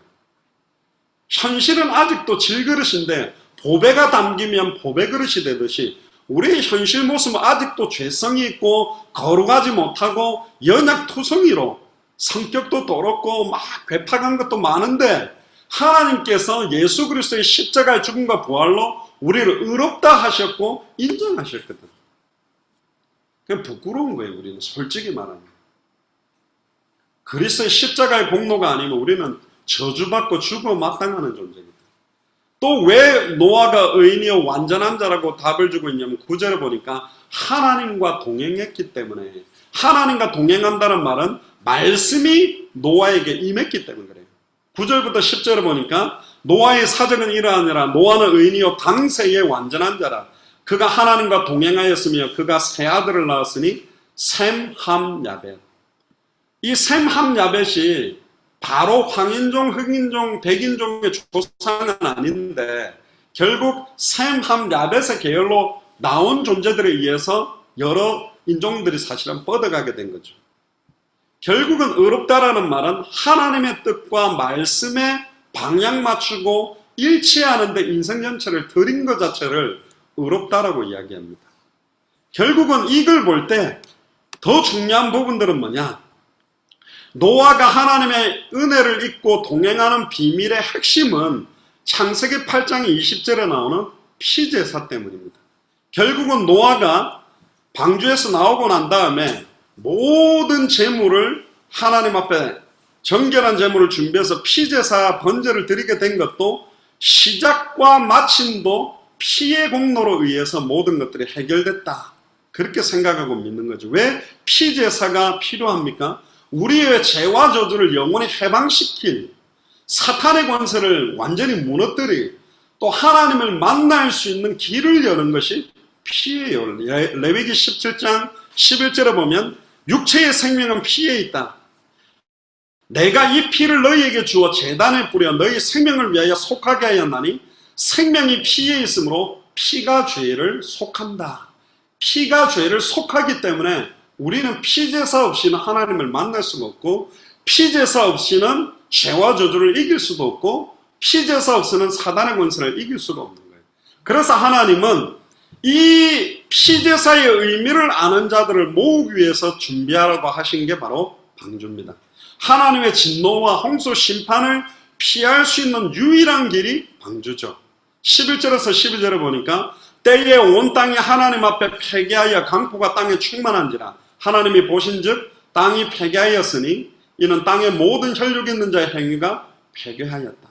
현실은 아직도 질그릇인데 보배가 담기면 보배 그릇이 되듯이 우리의 현실 모습은 아직도 죄성이 있고 거룩하지 못하고 연약투성이로 성격도 더럽고 막 괴팍한 것도 많은데 하나님께서 예수 그리스도의 십자가의 죽음과 부활로 우리를 의롭다 하셨고 인정하셨거든. 그냥 부끄러운 거예요. 우리는 솔직히 말하면. 그리스도의 십자가의 공로가 아니면 우리는 저주받고 죽어 마땅하는 존재입니다. 또 왜 노아가 의인이요 완전한 자라고 답을 주고 있냐면 9절에 보니까 하나님과 동행했기 때문에. 하나님과 동행한다는 말은 말씀이 노아에게 임했기 때문에 그래요. 9절부터 10절에 보니까 노아의 사정은 이러하니라. 노아는 의인이요 당세의 완전한 자라. 그가 하나님과 동행하였으며 그가 세 아들을 낳았으니 셈, 함, 야벳. 이 셈, 함, 야벳이 바로 황인종, 흑인종, 백인종의 조상은 아닌데 결국 셈, 함, 야벳의 계열로 나온 존재들에 의해서 여러 인종들이 사실은 뻗어가게 된 거죠. 결국은 의롭다라는 말은 하나님의 뜻과 말씀에 방향 맞추고 일치하는데 인생 전체를 드린 것 자체를 의롭다라고 이야기합니다. 결국은 이걸 볼 때 더 중요한 부분들은 뭐냐? 노아가 하나님의 은혜를 입고 동행하는 비밀의 핵심은 창세기 8장 20절에 나오는 피제사 때문입니다. 결국은 노아가 방주에서 나오고 난 다음에 모든 제물을 하나님 앞에 정결한 제물을 준비해서 피제사 번제를 드리게 된 것도 시작과 마침도 피의 공로로 의해서 모든 것들이 해결됐다. 그렇게 생각하고 믿는 거죠. 왜 피제사가 필요합니까? 우리의 죄와 저주를 영원히 해방시킬 사탄의 권세를 완전히 무너뜨리 또 하나님을 만날 수 있는 길을 여는 것이 피예요. 레위기 17장 11절에 보면 육체의 생명은 피에 있다. 내가 이 피를 너희에게 주어 제단에 뿌려 너희 생명을 위하여 속하게 하였나니 생명이 피에 있으므로 피가 죄를 속한다. 피가 죄를 속하기 때문에 우리는 피제사 없이는 하나님을 만날 수가 없고 피제사 없이는 죄와 저주를 이길 수도 없고 피제사 없이는 사단의 권세를 이길 수가 없는 거예요. 그래서 하나님은 이 피제사의 의미를 아는 자들을 모으기 위해서 준비하라고 하신 게 바로 방주입니다. 하나님의 진노와 홍수 심판을 피할 수 있는 유일한 길이 방주죠. 11절에서 12절에 보니까 때에 온 땅이 하나님 앞에 폐개하여 강포가 땅에 충만한지라 하나님이 보신즉 땅이 폐개하였으니 이는 땅의 모든 혈육 있는 자의 행위가 폐개하였다.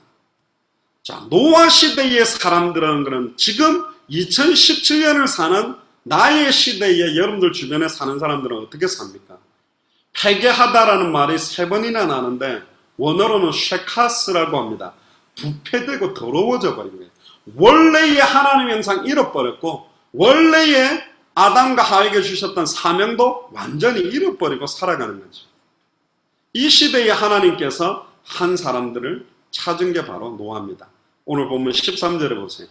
자, 노아 시대의 사람들은 그럼 지금 2017년을 사는 나의 시대에 여러분들 주변에 사는 사람들은 어떻게 삽니까? 회개하다라는 말이 3번이나 나는데 원어로는 쉐카스라고 합니다. 부패되고 더러워져 버린 거예요. 원래의 하나님 형상 잃어버렸고 원래의 아담과 하와에게 주셨던 사명도 완전히 잃어버리고 살아가는 거죠. 이 시대에 하나님께서 한 사람들을 찾은 게 바로 노아입니다. 오늘 보면 13절에 보세요.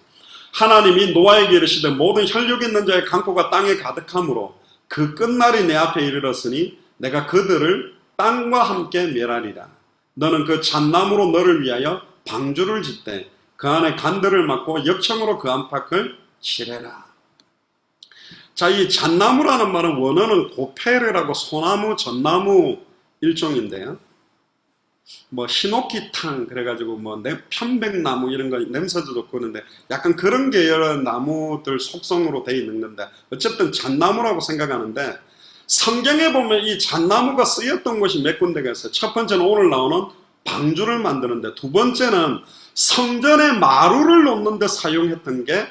하나님이 노아에게 이르시되 모든 혈육 있는 자의 강포가 땅에 가득하므로 그 끝날이 내 앞에 이르렀으니 내가 그들을 땅과 함께 멸하리라. 너는 그 잣나무로 너를 위하여 방주를 짓되 그 안에 간들을 막고 역청으로 그 안팎을 칠해라. 자, 이 잣나무라는 말은 원어는 고페르라고 소나무, 전나무 일종인데요. 뭐 히노키탕 그래가지고 뭐 편백나무 이런 거 냄새도 좋고 그런데 약간 그런 계열의 나무들 속성으로 돼 있는 건데 어쨌든 잣나무라고 생각하는데 성경에 보면 이 잣나무가 쓰였던 곳이 몇 군데가 있어요. 첫 번째는 오늘 나오는 방주를 만드는데, 두 번째는 성전에 마루를 놓는 데 사용했던 게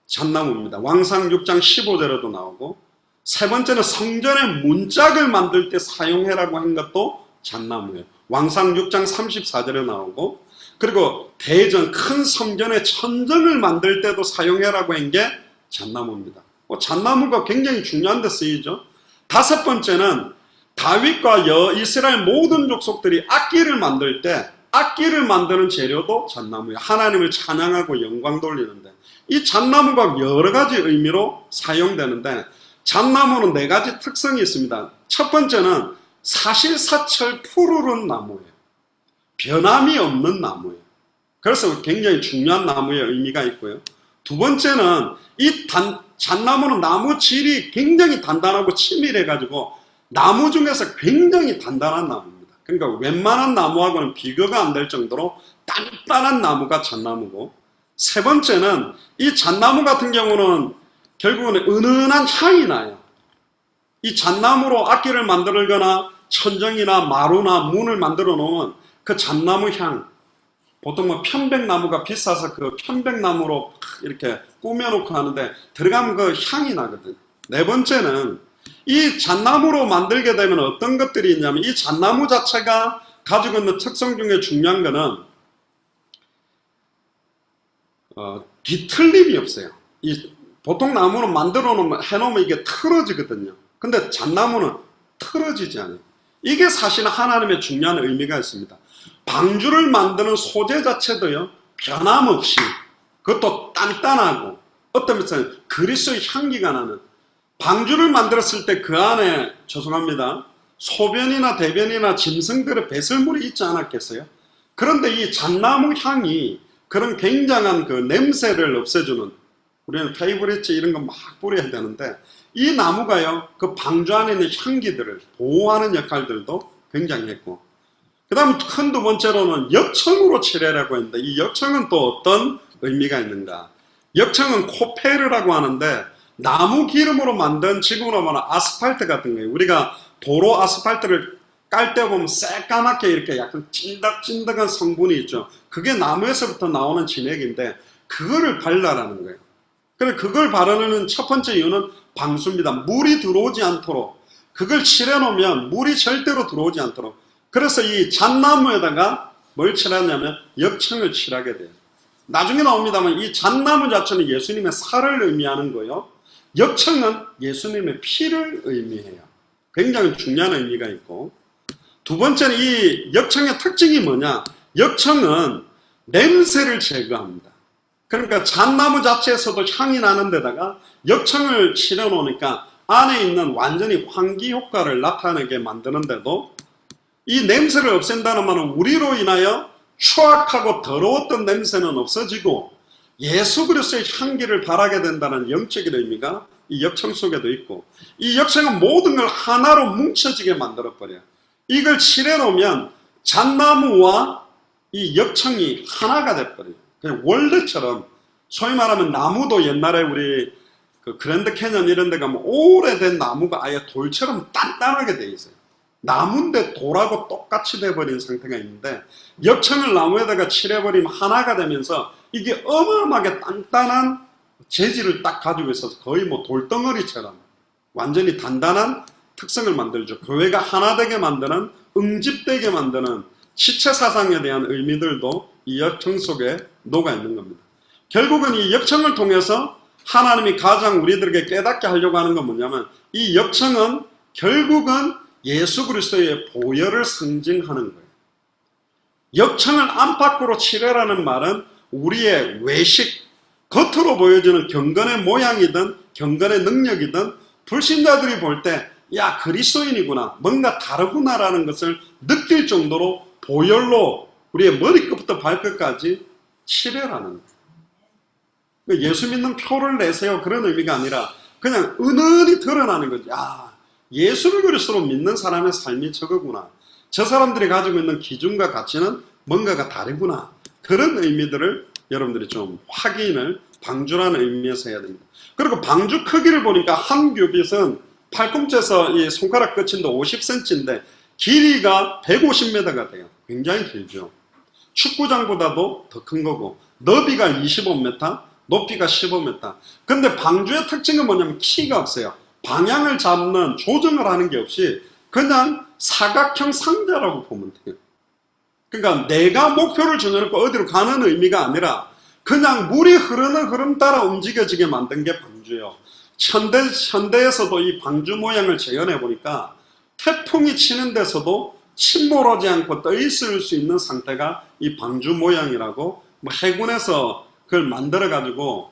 잣나무입니다. 왕상 6장 15절에도 나오고, 세 번째는 성전의 문짝을 만들 때 사용해라고 한 것도 잣나무예요. 왕상 6장 34절에 나오고, 그리고 대전 큰 성전의 천정을 만들 때도 사용해라고 한 게 잣나무입니다. 잣나무가 굉장히 중요한 데 쓰이죠. 다섯 번째는 다윗과 이스라엘 모든 족속들이 악기를 만들 때 악기를 만드는 재료도 잣나무예요. 하나님을 찬양하고 영광 돌리는데 이 잣나무가 여러 가지 의미로 사용되는데, 잣나무는 네 가지 특성이 있습니다. 첫 번째는 사실사철 푸르른 나무예요. 변함이 없는 나무예요. 그래서 굉장히 중요한 나무의 의미가 있고요. 두 번째는 이 잣나무는 나무 질이 굉장히 단단하고 치밀해가지고 나무 중에서 굉장히 단단한 나무입니다. 그러니까 웬만한 나무하고는 비교가 안 될 정도로 단단한 나무가 잣나무고, 세 번째는 이 잣나무 같은 경우는 결국은 은은한 향이 나요. 이 잣나무로 악기를 만들거나 천정이나 마루나 문을 만들어 놓은 그 잣나무 향, 보통 뭐 편백나무가 비싸서 그 편백나무로 이렇게 꾸며놓고 하는데 들어가면 그 향이 나거든. 네 번째는 이 잣나무로 만들게 되면 어떤 것들이 있냐면, 이 잣나무 자체가 가지고 있는 특성 중에 중요한 거는 뒤틀림이 없어요. 보통 나무는 만들어 놓으면 해놓으면 이게 틀어지거든요. 근데 잣나무는 틀어지지 않아요. 이게 사실 하나님의 중요한 의미가 있습니다. 방주를 만드는 소재 자체도요, 변함없이, 그것도 단단하고 어떤 면에서는 그리스도의 향기가 나는, 방주를 만들었을 때 그 안에, 죄송합니다, 소변이나 대변이나 짐승들의 배설물이 있지 않았겠어요? 그런데 이 잣나무 향이 그런 굉장한 그 냄새를 없애주는, 우리는 페이브리츠 이런 거 막 뿌려야 되는데, 이 나무가요, 그 방주 안에 있는 향기들을 보호하는 역할들도 굉장히 했고, 그 다음 큰 두 번째로는 역청으로 칠해라고 했는데, 이 역청은 또 어떤 의미가 있는가? 역청은 코페르라고 하는데, 나무 기름으로 만든, 지금으로 말하는 아스팔트 같은 거예요. 우리가 도로 아스팔트를 깔 때 보면 새까맣게 이렇게 약간 찐득찐득한 성분이 있죠. 그게 나무에서부터 나오는 진액인데 그거를 발라라는 거예요. 그래서 그걸 바르는 첫 번째 이유는 방수입니다. 물이 들어오지 않도록, 그걸 칠해 놓으면 물이 절대로 들어오지 않도록. 그래서 이 잣나무에다가 뭘 칠하냐면 역청을 칠하게 돼요. 나중에 나옵니다만 이 잣나무 자체는 예수님의 살을 의미하는 거예요. 역청은 예수님의 피를 의미해요. 굉장히 중요한 의미가 있고, 두 번째는 이 역청의 특징이 뭐냐? 역청은 냄새를 제거합니다. 그러니까 잣나무 자체에서도 향이 나는 데다가 역청을 칠해 놓으니까 안에 있는 완전히 환기 효과를 나타내게 만드는데도, 이 냄새를 없앤다는 말은 우리로 인하여 추악하고 더러웠던 냄새는 없어지고 예수 그리스도의 향기를 바라게 된다는 영적인 의미가 이 역청 속에도 있고, 이 역청은 모든 걸 하나로 뭉쳐지게 만들어버려요. 이걸 칠해 놓으면 잣나무와 이 역청이 하나가 돼버려요. 그냥 원래처럼, 소위 말하면 나무도 옛날에 우리 그 그랜드 캐년 이런 데 가면 오래된 나무가 아예 돌처럼 단단하게 돼 있어요. 나무인데 돌하고 똑같이 돼버린 상태가 있는데 엽청을 나무에다가 칠해버리면 하나가 되면서 이게 어마어마하게 단단한 재질을 딱 가지고 있어서 거의 뭐 돌덩어리처럼 완전히 단단한 특성을 만들죠. 교회가 하나 되게 만드는, 응집되게 만드는 지체 사상에 대한 의미들도 이 엽청 속에 녹아 있는 겁니다. 결국은 이 엽청을 통해서 하나님이 가장 우리들에게 깨닫게 하려고 하는 건 뭐냐면 이 엽청은 결국은 예수 그리스도의 보혈을 상징하는 거예요. 엽청을 안팎으로 칠해라는 말은 우리의 외식, 겉으로 보여지는 경건의 모양이든 경건의 능력이든 불신자들이 볼 때 야, 그리스도인이구나, 뭔가 다르구나라는 것을 느낄 정도로 보혈로 우리의 머리끝부터 발끝까지 칠해라는 거예요. 예수 믿는 표를 내세요, 그런 의미가 아니라 그냥 은은히 드러나는 거죠. 야, 예수를 그리스도로 믿는 사람의 삶이 저거구나, 저 사람들이 가지고 있는 기준과 가치는 뭔가가 다르구나, 그런 의미들을 여러분들이 좀 확인을 방주라는 의미에서 해야 됩니다. 그리고 방주 크기를 보니까 한 규빗은 팔꿈치에서 이 손가락 끝인데 50cm인데 길이가 150m가 돼요. 굉장히 길죠. 축구장보다도 더 큰 거고 너비가 25m, 높이가 15m. 근데 방주의 특징은 뭐냐면 키가 없어요. 방향을 잡는, 조정을 하는 게 없이 그냥 사각형 상자라고 보면 돼요. 그러니까 내가 목표를 정해놓고 어디로 가는 의미가 아니라 그냥 물이 흐르는 흐름 따라 움직여지게 만든 게 방주예요. 현대에서도 이 방주 모양을 재현해 보니까 태풍이 치는 데서도 침몰하지 않고 떠 있을 수 있는 상태가 이 방주 모양이라고 해군에서 그걸 만들어 가지고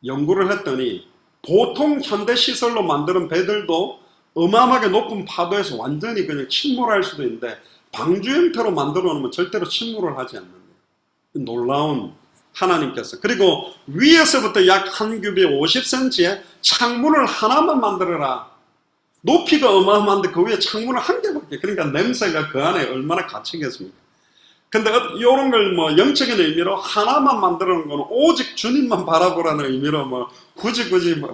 연구를 했더니 보통 현대 시설로 만드는 배들도 어마어마하게 높은 파도에서 완전히 그냥 침몰할 수도 있는데 방주 형태로 만들어 놓으면 절대로 침몰을 하지 않는 거예요. 놀라운 하나님께서. 그리고 위에서부터 약 한 규빗 50cm에 창문을 하나만 만들어라. 높이가 어마어마한데 그 위에 창문을 한 개밖에. 그러니까 냄새가 그 안에 얼마나 갇히겠습니까? 근데 이런 걸 뭐 영적인 의미로 하나만 만들어 놓은 거는 오직 주님만 바라보라는 의미로 뭐 굳이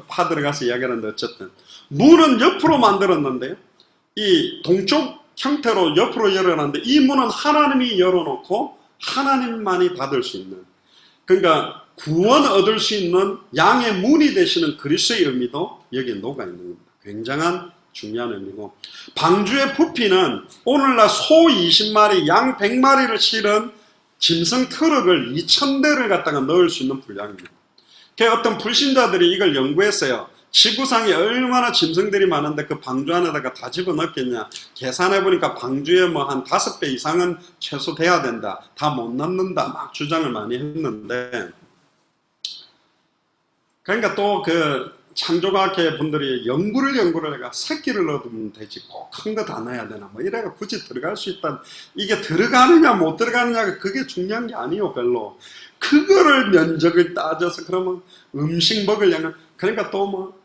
파 들어가서 이야기하는데 어쨌든 문은 옆으로 만들었는데요. 이 동쪽 형태로 옆으로 열어놨는데 이 문은 하나님이 열어놓고 하나님만이 닫을 수 있는, 그러니까 구원 얻을 수 있는 양의 문이 되시는 그리스도의 의미도 여기에 녹아 있는 겁니다. 굉장한 중요한 의미고, 방주의 부피는 오늘날 소 20마리, 양 100마리를 실은 짐승 트럭을 2000대를 갖다가 넣을 수 있는 분량입니다. 어떤 불신자들이 이걸 연구했어요. 지구상에 얼마나 짐승들이 많은데 그 방주 안에다가 다 집어넣겠냐. 계산해보니까 방주에 뭐 한 5배 이상은 최소 돼야 된다. 다 못 넣는다. 막 주장을 많이 했는데, 그러니까 또 그 창조과학회 분들이 연구를 해가 새끼를 넣으면 되지 꼭 큰 거 다 넣어야 되나 뭐 이래가 굳이 들어갈 수 있다. 이게 들어가느냐 못 들어가느냐가 그게 중요한 게 아니요, 별로. 그거를 면적을 따져서 그러면 음식 먹으려면, 그러니까 또 뭐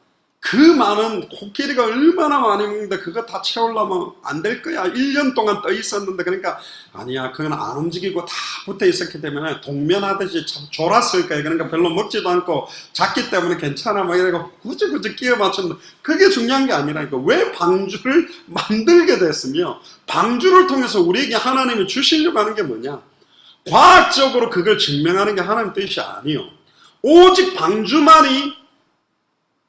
그 많은 코끼리가 얼마나 많이 먹는데 그거 다 채우려면 안 될 거야. 1년 동안 떠 있었는데, 그러니까 아니야, 그건 안 움직이고 다 붙어 있었기 때문에 동면하듯이 참 졸았을 거야. 그러니까 별로 먹지도 않고 작기 때문에 괜찮아 막 이러고 굳이 끼워 맞춘다. 그게 중요한 게 아니라니까. 왜 방주를 만들게 됐으며 방주를 통해서 우리에게 하나님이 주시려고 하는 게 뭐냐, 과학적으로 그걸 증명하는 게 하나님 뜻이 아니요. 오직 방주만이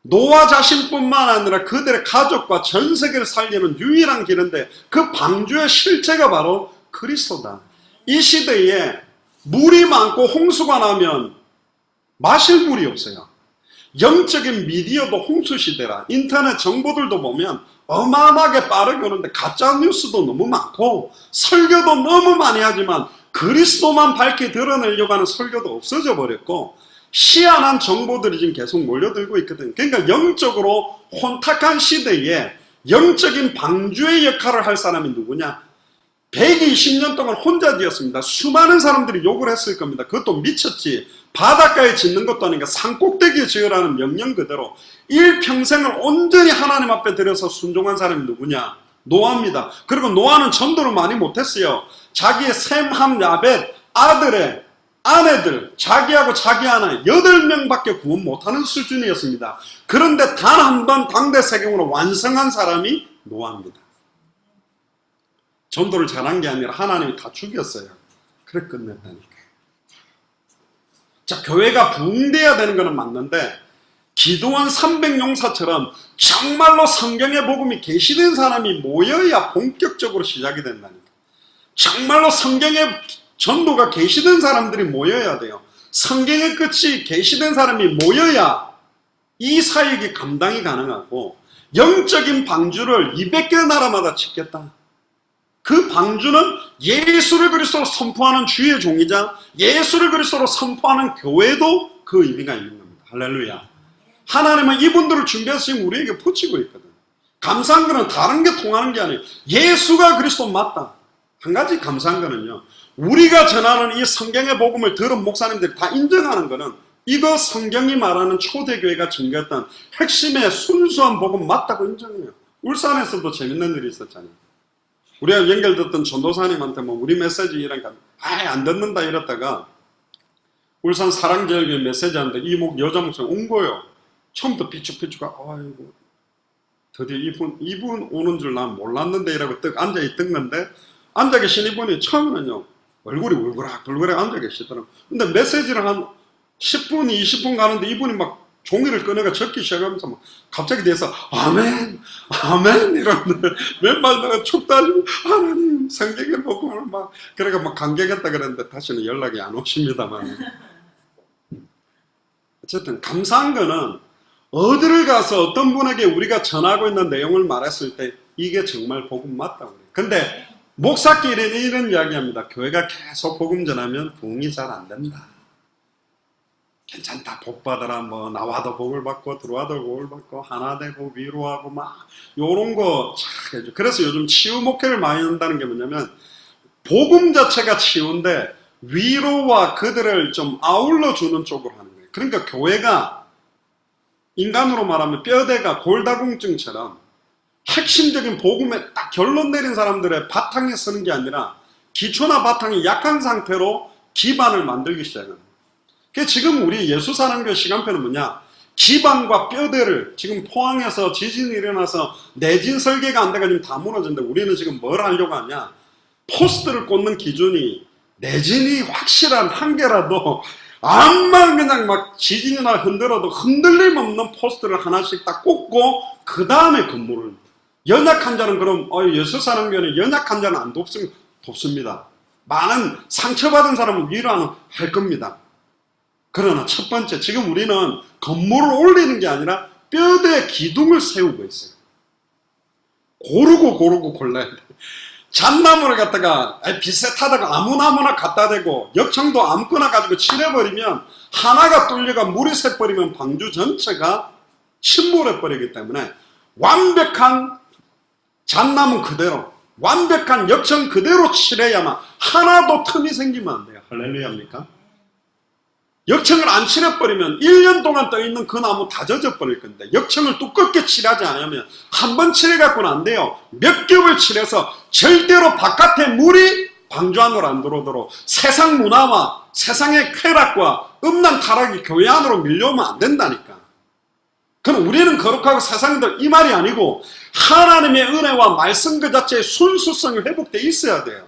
노아 자신뿐만 아니라 그들의 가족과 전 세계를 살리는 유일한 길인데 그 방주의 실체가 바로 그리스도다. 이 시대에 물이 많고 홍수가 나면 마실 물이 없어요. 영적인 미디어도 홍수 시대라. 인터넷 정보들도 보면 어마어마하게 빠르게 오는데 가짜 뉴스도 너무 많고 설교도 너무 많이 하지만 그리스도만 밝히 드러내려고 하는 설교도 없어져 버렸고 희한한 정보들이 지금 계속 몰려들고 있거든요. 그러니까 영적으로 혼탁한 시대에 영적인 방주의 역할을 할 사람이 누구냐? 120년 동안 혼자 지었습니다. 수많은 사람들이 욕을 했을 겁니다. 그것도 미쳤지. 바닷가에 짓는 것도 아니니까 산꼭대기에 지으라는 명령 그대로 일평생을 온전히 하나님 앞에 들여서 순종한 사람이 누구냐? 노아입니다. 그리고 노아는 전도를 많이 못했어요. 자기의 셈, 함, 야벳 아들의 아내들, 자기하고 자기 아내 8명밖에 구원 못하는 수준이었습니다. 그런데 단 한 번 당대 세경으로 완성한 사람이 노아입니다. 전도를 잘한 게 아니라 하나님이 다 죽였어요. 그래 끝냈다니까. 자, 교회가 부흥돼야 되는 것은 맞는데 기도원 300용사처럼 정말로 성경의 복음이 계시된 사람이 모여야 본격적으로 시작이 된다니까. 정말로 성경의 전도가 계시된 사람들이 모여야 돼요. 성경의 끝이 계시된 사람이 모여야 이 사역이 감당이 가능하고, 영적인 방주를 200개 나라마다 짓겠다. 그 방주는 예수를 그리스도로 선포하는 주의 종이자 예수를 그리스도로 선포하는 교회도 그 의미가 있는 겁니다. 할렐루야. 하나님은 이분들을 준비해서 지금 우리에게 붙이고 있거든. 감사한 거는 다른 게 통하는 게 아니에요. 예수가 그리스도 맞다. 한 가지 감사한 거는요, 우리가 전하는 이 성경의 복음을 들은 목사님들이 다 인정하는 거는 이거 성경이 말하는 초대교회가 증거했던 핵심의 순수한 복음 맞다고 인정해요. 울산에서도 재밌는 일이 있었잖아요. 우리가 연결됐던 전도사님한테 뭐 우리 메시지 이러니까 아예 안 듣는다 이랬다가 울산 사랑제일교회 메시지 하는데 이목 여자 목사님 온 거예요. 처음부터 삐죽삐죽하고 아이고 드디어 이분 오는 줄 난 몰랐는데 이라고 떡 앉아있던 건데, 앉아 계신 이분이 처음에는요 얼굴이 울그락불그락 앉아 계시더라고요. 근데 메시지를 한 10분 20분 가는데 이분이 막 종이를 꺼내가 적기 시작하면서 막 갑자기 돼서 아멘 아멘 이러는데 왼발 내가 축 따지고 하나님 성경의 복음을 막 그러니까 막 감격했다 그랬는데 다시는 연락이 안 오십니다만, 어쨌든 감사한 거는 어디를 가서 어떤 분에게 우리가 전하고 있는 내용을 말했을 때 이게 정말 복음 맞다고 그래요. 근데 목사끼리는 이런 이야기합니다. 교회가 계속 복음 전하면 부흥이 잘 안 된다. 괜찮다, 복 받아라, 뭐 나와도 복을 받고 들어와도 복을 받고 하나 되고 위로하고 막 요런 거 잘 해줘. 그래서 요즘 치유 목회를 많이 한다는 게 뭐냐면 복음 자체가 치유인데 위로와 그들을 좀 아울러 주는 쪽으로 하는 거예요. 그러니까 교회가 인간으로 말하면 뼈대가 골다공증처럼 핵심적인 복음에 딱 결론 내린 사람들의 바탕에 서는 게 아니라 기초나 바탕이 약한 상태로 기반을 만들기 시작합니다. 지금 우리 예수사랑교회 시간표는 뭐냐? 기반과 뼈대를 지금 포항에서 지진이 일어나서 내진 설계가 안 돼가 지금 다 무너졌는데 우리는 지금 뭘 하려고 하냐? 포스트를 꽂는 기준이 내진이 확실한 한 개라도 암만 그냥 막 지진이나 흔들어도 흔들림 없는 포스트를 하나씩 딱 꽂고 그 다음에 건물을, 연약한 자는 그럼 예수사랑교회는 연약한 자는 안 돕습니다. 많은 상처받은 사람은 위로하는 할 겁니다. 그러나 첫 번째, 지금 우리는 건물을 올리는 게 아니라 뼈대 기둥을 세우고 있어요. 고르고 골라야 돼. 잣나무를 갖다가 비슷하다가 아무나 갖다 대고 역청도 아무거나 가지고 칠해버리면 하나가 뚫려가 물이 새버리면 방주 전체가 침몰해버리기 때문에 완벽한 잣나무 그대로, 완벽한 역청 그대로 칠해야만 하나도 틈이 생기면 안 돼요. 할렐루야입니까? 역청을 안 칠해버리면 1년 동안 떠있는 그 나무 다 젖어버릴 건데, 역청을 두껍게 칠하지 않으면 한 번 칠해갖고는 안 돼요. 몇 겹을 칠해서 절대로 바깥에 물이 방주 안으로 안 들어오도록 세상 문화와 세상의 쾌락과 음란 타락이 교회 안으로 밀려오면 안 된다니까. 그럼 우리는 거룩하고 세상들 이 말이 아니고 하나님의 은혜와 말씀 그 자체의 순수성이 회복되어 있어야 돼요.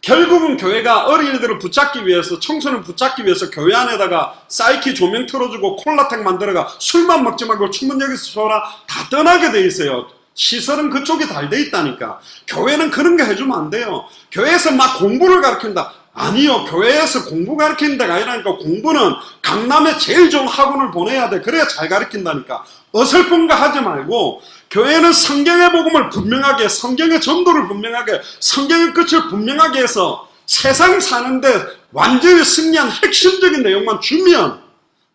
결국은 교회가 어린이들을 붙잡기 위해서, 청소년을 붙잡기 위해서 교회 안에다가 사이키 조명 틀어주고 콜라텍 만들어가 술만 먹지 말고 충분 여기서 쉬어라 다 떠나게 돼 있어요. 시설은 그쪽이 잘 돼 있다니까. 교회는 그런 거 해주면 안 돼요. 교회에서 막 공부를 가르친다. 아니요, 교회에서 공부 가르치는 데가 아니라니까. 공부는 강남에 제일 좋은 학원을 보내야 돼. 그래야 잘 가르친다니까. 어설픈 거 하지 말고 교회는 성경의 복음을 분명하게, 성경의 전도를 분명하게, 성경의 끝을 분명하게 해서 세상 사는데 완전히 승리한 핵심적인 내용만 주면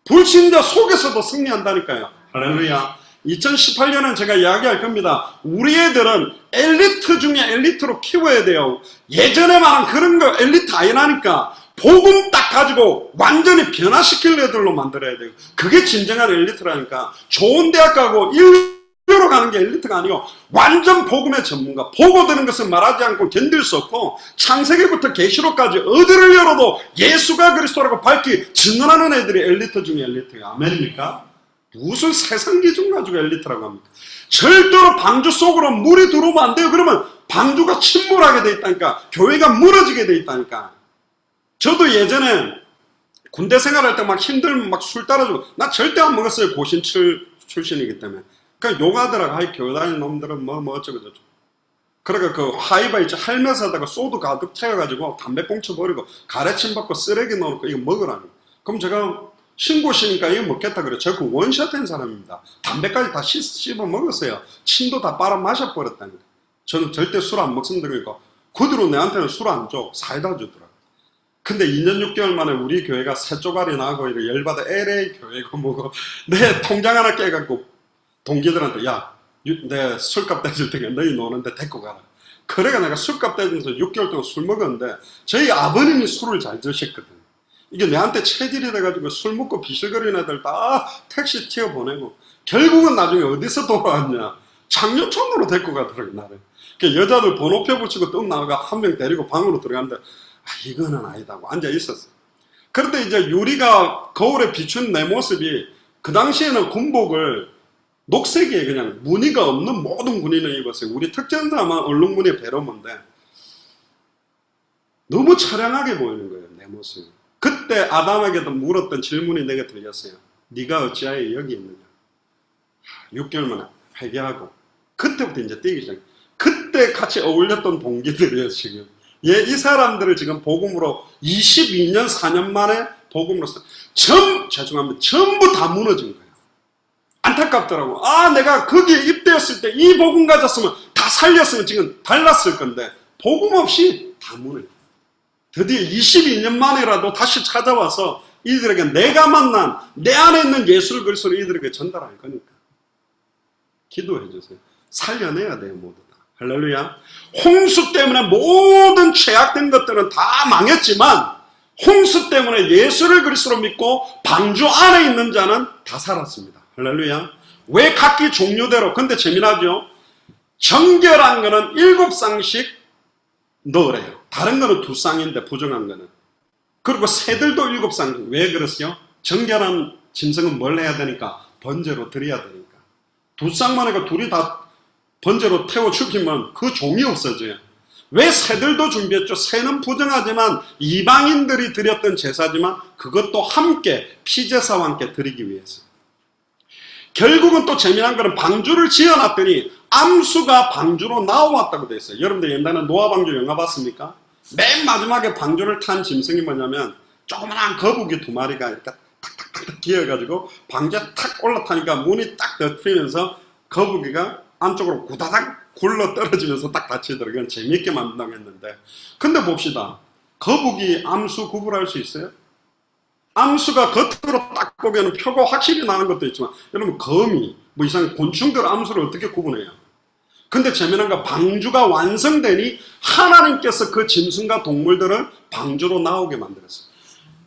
불신자 속에서도 승리한다니까요. 할렐루야. 2018년은 제가 이야기할 겁니다. 우리 애들은 엘리트 중에 엘리트로 키워야 돼요. 예전에 말한 그런 거 엘리트 아니라니까. 복음 딱 가지고 완전히 변화시킬 애들로 만들어야 돼요. 그게 진정한 엘리트라니까. 좋은 대학 가고 일교로 가는 게 엘리트가 아니고 완전 복음의 전문가. 보고 드는 것은 말하지 않고 견딜 수 없고 창세기부터 계시록까지 어디를 열어도 예수가 그리스도라고 밝히 증언하는 애들이 엘리트 중에 엘리트예요. 아멘입니까? 무슨 세상 기준 가지고 엘리트라고 합니까? 절대로 방주 속으로 물이 들어오면 안 돼요. 그러면 방주가 침몰하게 돼 있다니까. 교회가 무너지게 돼 있다니까. 저도 예전에 군대 생활할 때 막 힘들면 막 술 따라주고, 나 절대 안 먹었어요. 고신 출신이기 때문에. 그러니까 욕하더라고. 아이, 교회 다니는 놈들은 뭐 어쩌고저쩌고. 그러니까 그 하이바이츠 할매사다가 소주 가득 채워가지고 담배꽁초 버리고 가래침 받고 쓰레기 넣어놓고 이거 먹으라는 거예요. 그럼 제가 신고시니까 이거 먹겠다 그래. 저 그 원샷된 사람입니다. 담배까지 다 씹어 먹었어요. 침도 다 빨아 마셔버렸다는 거예요. 저는 절대 술 안 먹습니다. 그러니까 그 뒤로 내한테는 술 안 줘. 사이다 주더라고요. 근데 2년 6개월 만에 우리 교회가 새 쪼가리 나고 이래 열받아 LA 교회고 뭐고 내 통장 하나 깨갖고 동기들한테 야, 내 술값 떼줄 테니까 너희 노는데 데리고 가라. 그래가 내가 술값 떼주면서 6개월 동안 술 먹었는데 저희 아버님이 술을 잘 드셨거든. 이게 내한테 체질이 돼가지고 술 먹고 비실거리는 애들 다 택시 튀어 보내고 결국은 나중에 어디서 돌아왔냐 장려촌으로 데리고 가더라고 나를. 그러니까 여자들 번호표 붙이고 떡 나와가 한 명 데리고 방으로 들어갔는데 이거는 아니다고 앉아 있었어. 그런데 이제 유리가 거울에 비춘 내 모습이 그 당시에는 군복을 녹색에 그냥 무늬가 없는 모든 군인을 입었어요. 우리 특전사만 얼룩무늬 베러먼데 너무 처량하게 보이는 거예요. 내 모습이. 그때 아담에게도 물었던 질문이 내게 들렸어요. 네가 어찌하여 여기 있느냐. 6개월 만에 회개하고 그때부터 이제 뛰기 시작해요. 그때 같이 어울렸던 동기들이에요. 지금 이 사람들을 지금 복음으로 22년 4년 만에 복음으로서 죄송합니다. 전부 다 무너진 거예요. 안타깝더라고. 내가 거기에 입대했을 때 이 복음 가졌으면 다 살렸으면 지금 달랐을 건데 복음 없이 다 무너져. 드디어 22년 만에라도 다시 찾아와서 이들에게 내가 만난 내 안에 있는 예술 그리스도를 이들에게 전달할 거니까 기도해 주세요. 살려내야 돼요. 모두 다. 할렐루야. 홍수 때문에 모든 죄악된 것들은 다 망했지만 홍수 때문에 예수를 그리스도로 믿고 방주 안에 있는 자는 다 살았습니다. 할렐루야. 왜 각기 종류대로. 근데 재미나죠. 정결한 거는 7쌍씩 넣으래요. 다른 거는 2쌍인데 부정한 거는. 그리고 새들도 7쌍. 왜 그러세요? 정결한 짐승은 뭘 해야 되니까? 번제로 드려야 되니까. 2쌍만 해가 둘이 다 번제로 태워 죽이면 그 종이 없어져요. 왜 새들도 준비했죠? 새는 부정하지만 이방인들이 드렸던 제사지만 그것도 함께 피제사와 함께 드리기 위해서. 결국은 또 재미난 거는 방주를 지어놨더니 암수가 방주로 나왔다고 돼 있어요. 여러분들 옛날에 노아 방주 영화 봤습니까? 맨 마지막에 방주를 탄 짐승이 뭐냐면 조그만한 거북이 2마리가 이렇게 탁탁탁 기어가지고 방주에 탁 올라타니까 문이 딱 닫히면서 거북이가 안쪽으로 구다닥 굴러 떨어지면서 딱 다치더라고요. 그건 재미있게 만든다고 했는데. 근데 봅시다. 거북이 암수 구분할 수 있어요? 암수가 겉으로 딱 보기에는 표가 확실히 나는 것도 있지만 여러분 거미, 뭐 이상 곤충들 암수를 어떻게 구분해요? 근데 재미난 건 방주가 완성되니 하나님께서 그 짐승과 동물들을 방주로 나오게 만들었어요.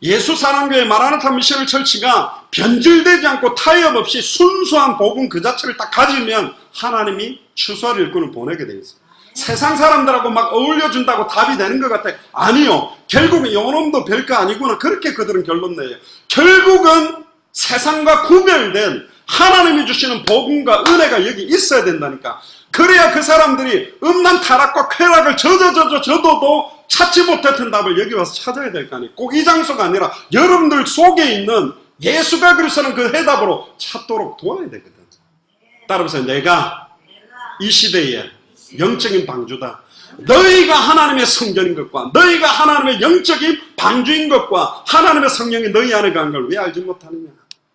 예수 사랑교회 마라나타 미션을 철치가 변질되지 않고 타협 없이 순수한 복음 그 자체를 딱 가지면 하나님이 추수할 일꾼을 보내게 돼 있어요. 세상 사람들하고 막 어울려준다고 답이 되는 것 같아요. 아니요. 결국은 요놈도 별거 아니구나. 그렇게 그들은 결론 내요. 결국은 세상과 구별된 하나님이 주시는 복음과 은혜가 여기 있어야 된다니까. 그래야 그 사람들이 음란 타락과 쾌락을 저도도 찾지 못했던 답을 여기 와서 찾아야 될 거 아니에요. 꼭 이 장소가 아니라 여러분들 속에 있는 예수가 그리스도는 그 해답으로 찾도록 도와야 되거든. 따라서 내가 이 시대에 영적인 방주다. 너희가 하나님의 성전인 것과 너희가 하나님의 영적인 방주인 것과 하나님의 성령이 너희 안에 간 걸 왜 알지 못하느냐.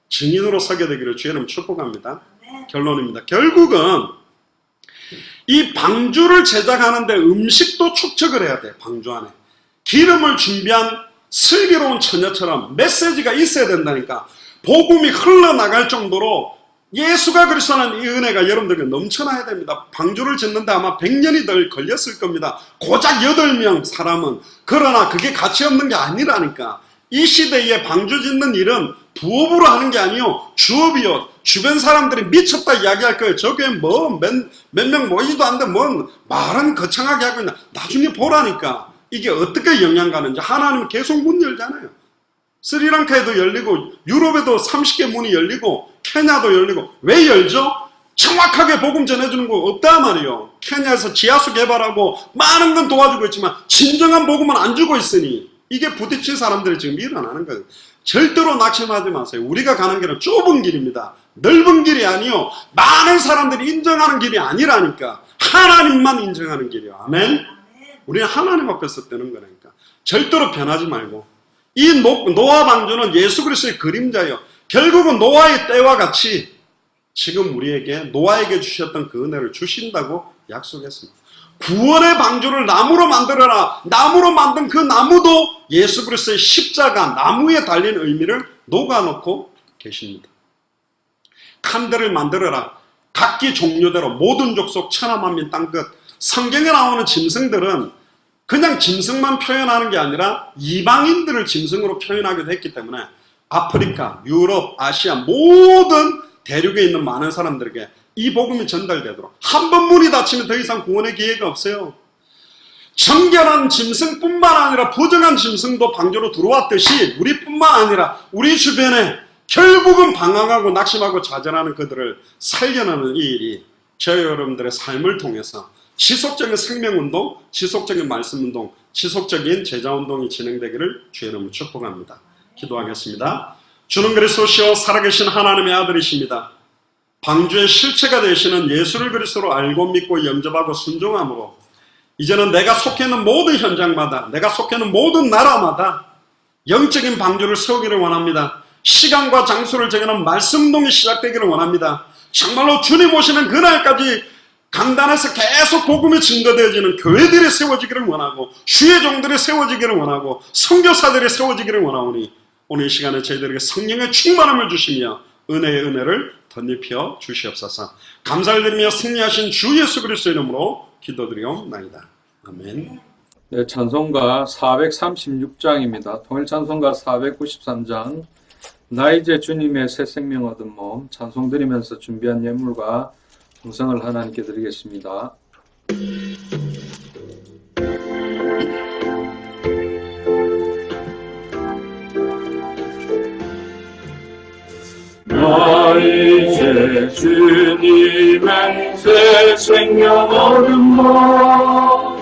증인으로 서게 되기를 주의 이름 축복합니다. 결론입니다. 결국은 이 방주를 제작하는데 음식도 축적을 해야 돼. 방주 안에 기름을 준비한 슬기로운 처녀처럼 메시지가 있어야 된다니까. 복음이 흘러나갈 정도로 예수가 그리스도는 이 은혜가 여러분들에게 넘쳐나야 됩니다. 방주를 짓는데 아마 100년이 덜 걸렸을 겁니다. 고작 8명 사람은. 그러나 그게 가치 없는 게 아니라니까. 이 시대에 방주 짓는 일은 부업으로 하는 게 아니요 주업이요. 주변 사람들이 미쳤다 이야기할 거예요. 저게 뭐 몇 명 모이지도 않는데 뭔 말은 거창하게 하고 있나. 나중에 보라니까. 이게 어떻게 영향 가는지. 하나님은 계속 문 열잖아요. 스리랑카에도 열리고 유럽에도 30개 문이 열리고 케냐도 열리고. 왜 열죠? 정확하게 복음 전해주는 거 없다 말이요. 케냐에서 지하수 개발하고 많은 건 도와주고 있지만 진정한 복음은 안 주고 있으니 이게 부딪힌 사람들이 지금 일어나는 거예요. 절대로 낙심하지 마세요. 우리가 가는 길은 좁은 길입니다. 넓은 길이 아니요. 많은 사람들이 인정하는 길이 아니라니까. 하나님만 인정하는 길이요. 아멘. 우리는 하나님 앞에서 뜨는 거라니까. 절대로 변하지 말고. 이 노아 방주는 예수 그리스도의 그림자예요. 결국은 노아의 때와 같이 지금 우리에게 노아에게 주셨던 그 은혜를 주신다고 약속했습니다. 구원의 방주를 나무로 만들어라. 나무로 만든 그 나무도 예수 그리스도의 십자가 나무에 달린 의미를 녹아놓고 계십니다. 칸들을 만들어라. 각기 종류대로 모든 족속 천하만민 땅끝. 성경에 나오는 짐승들은 그냥 짐승만 표현하는 게 아니라 이방인들을 짐승으로 표현하기도 했기 때문에 아프리카, 유럽, 아시아 모든 대륙에 있는 많은 사람들에게 이 복음이 전달되도록 한 번 문이 닫히면 더 이상 구원의 기회가 없어요. 정결한 짐승뿐만 아니라 부정한 짐승도 방주로 들어왔듯이 우리뿐만 아니라 우리 주변에 결국은 방황하고 낙심하고 좌절하는 그들을 살려내는 이 일이 저희 여러분들의 삶을 통해서 지속적인 생명운동, 지속적인 말씀운동, 지속적인 제자운동이 진행되기를 주의 이름으로 축복합니다. 기도하겠습니다. 주는 그리스도시요 살아계신 하나님의 아들이십니다. 방주의 실체가 되시는 예수를 그리스도로 알고 믿고 영접하고 순종함으로 이제는 내가 속해 있는 모든 현장마다, 내가 속해 있는 모든 나라마다 영적인 방주를 세우기를 원합니다. 시간과 장소를 정하는 말씀운동이 시작되기를 원합니다. 정말로 주님 오시는 그날까지 강단에서 계속 복음이 증거되어지는 교회들이 세워지기를 원하고 주의 종들이 세워지기를 원하고 선교사들이 세워지기를 원하오니 오늘 이 시간에 저희들에게 성령의 충만함을 주시며 은혜의 은혜를 덧입혀 주시옵소서. 감사를 드리며 승리하신 주 예수 그리스도의 이름으로 기도드리옵나이다. 아멘. 네, 찬송가 436장입니다. 통일 찬송가 493장 나 이제 주님의 새 생명 얻은 몸 찬송 드리면서 준비한 예물과 풍성을 하나님께 드리겠습니다. 나 이제 주님의 새 생명 얻은 몸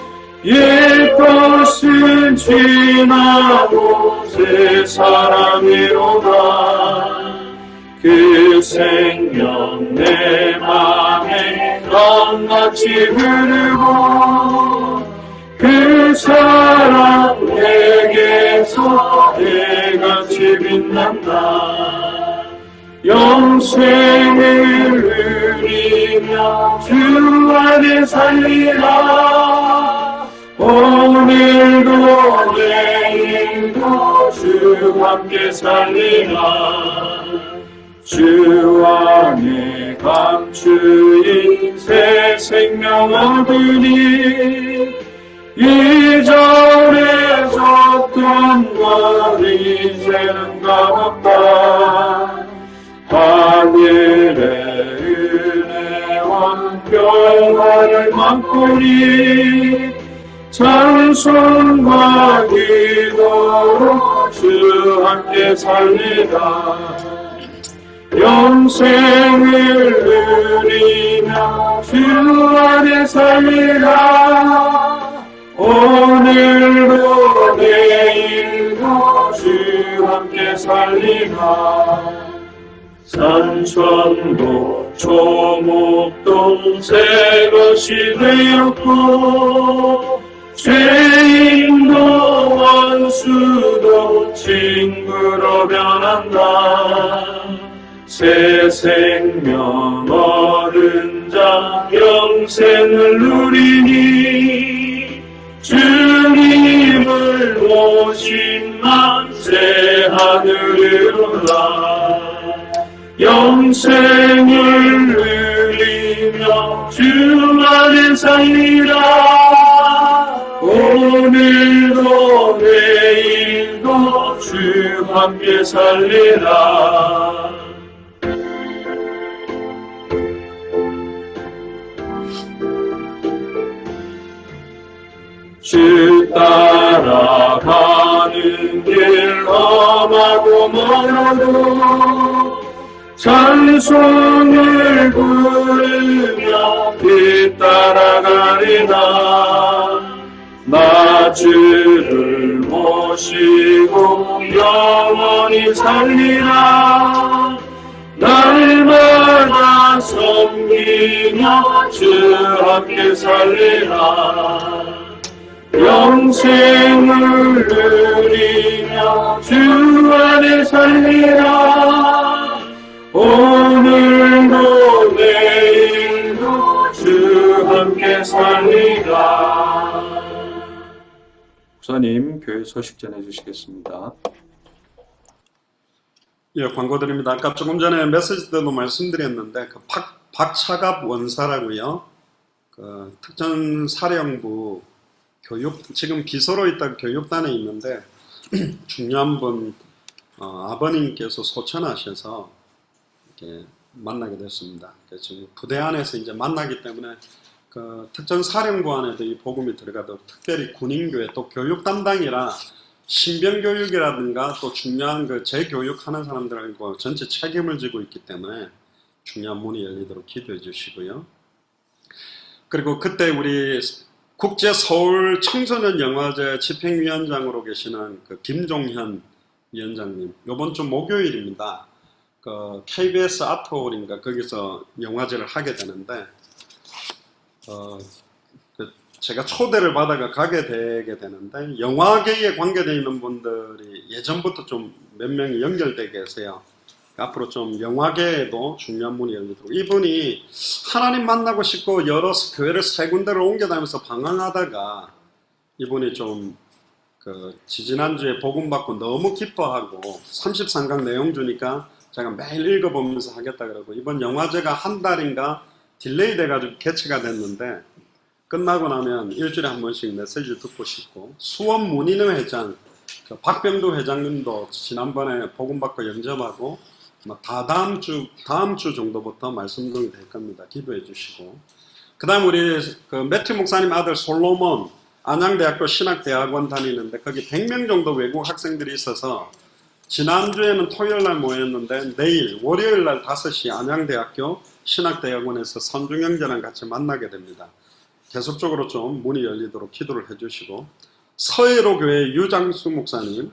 옛것은 지나고 새 사람이로다. 그 생명 내 맘에 강같이 흐르고 그 사랑 내게서 해같이 빛난다. 영생을 누리며 주 안에 살리라. 오늘도 내일도 주 함께 살리라. 주 안에 감추인 새 생명 얻으니 이전에 줬던 것 이제는 값없다. 하늘의 은혜와 평화를 맛보니 찬송과 기도로 주 함께 살리라. 영생을 누리며 주 안에 살리라. 오늘도 내일도 주 함께 살리라. 산천도 초목도 새 것이 되었고 죄인도 원수도 친구로 변한다. 새 생명 얻은 자 영생을 누리니 주님을 모신 만세 하늘을 올라. 영생을 누리며 주 안에 살리라. 오늘도 내일도 주 함께 살리라. 주 따라가는 길 험하고 멀어도 찬송을 부르며 뒤따라가리라. 나 주를 모시고 영원히 살리라. 날마다 섬기며 주 함께 살리라. 영생을 누리며 주 안에 살리라. 오늘도 내일도 주 함께 살리라. 목사님, 교회 소식 전해주시겠습니다. 예, 광고 드립니다. 아까 조금 전에 메시지 때도 말씀드렸는데 그 박차갑 원사라고요. 그 특전사령부 교육, 지금 비서로 있다 교육단에 있는데 중요한 분 아버님께서 소천하셔서 이렇게 만나게 됐습니다. 지금 부대 안에서 이제 만나기 때문에 그 특전사령부 안에도 이 복음이 들어가도록 특별히 군인교회 또 교육 담당이라 신병교육이라든가 또 중요한 그 재교육하는 사람들하고 전체 책임을 지고 있기 때문에 중요한 문이 열리도록 기도해 주시고요. 그리고 그때 우리 국제 서울 청소년 영화제 집행위원장으로 계시는 그 김종현 위원장님, 요번 주 목요일입니다. 그 KBS 아트홀인가 거기서 영화제를 하게 되는데 제가 초대를 받아가 가게 되게 되는데 영화계에 관계되어 있는 분들이 예전부터 좀 몇 명이 연결되어 계세요. 앞으로 좀 영화계에도 중요한 문이 열리도록. 이분이 하나님 만나고 싶고 여러 교회를 세 군데를 옮겨다니면서 방황하다가 이분이 좀 그 지지난주에 복음 받고 너무 기뻐하고 33강 내용 주니까 제가 매일 읽어보면서 하겠다 그러고 이번 영화제가 한 달인가 딜레이 돼가지고 개최가 됐는데 끝나고 나면 일주일에 한 번씩 메시지 듣고 싶고 수원 문인회 회장 그 박병두 회장님도 지난번에 복음 받고 영접하고 다음 주 정도부터 말씀드리게 될 겁니다. 기도해 주시고 그 다음 우리 그 매튜 목사님 아들 솔로몬 안양대학교 신학대학원 다니는데 거기 100명 정도 외국 학생들이 있어서 지난주에는 토요일날 모였는데 내일 월요일날 5시 안양대학교 신학대학원에서 선중형제랑 같이 만나게 됩니다. 계속적으로 좀 문이 열리도록 기도를 해주시고 서해로교회 유장수 목사님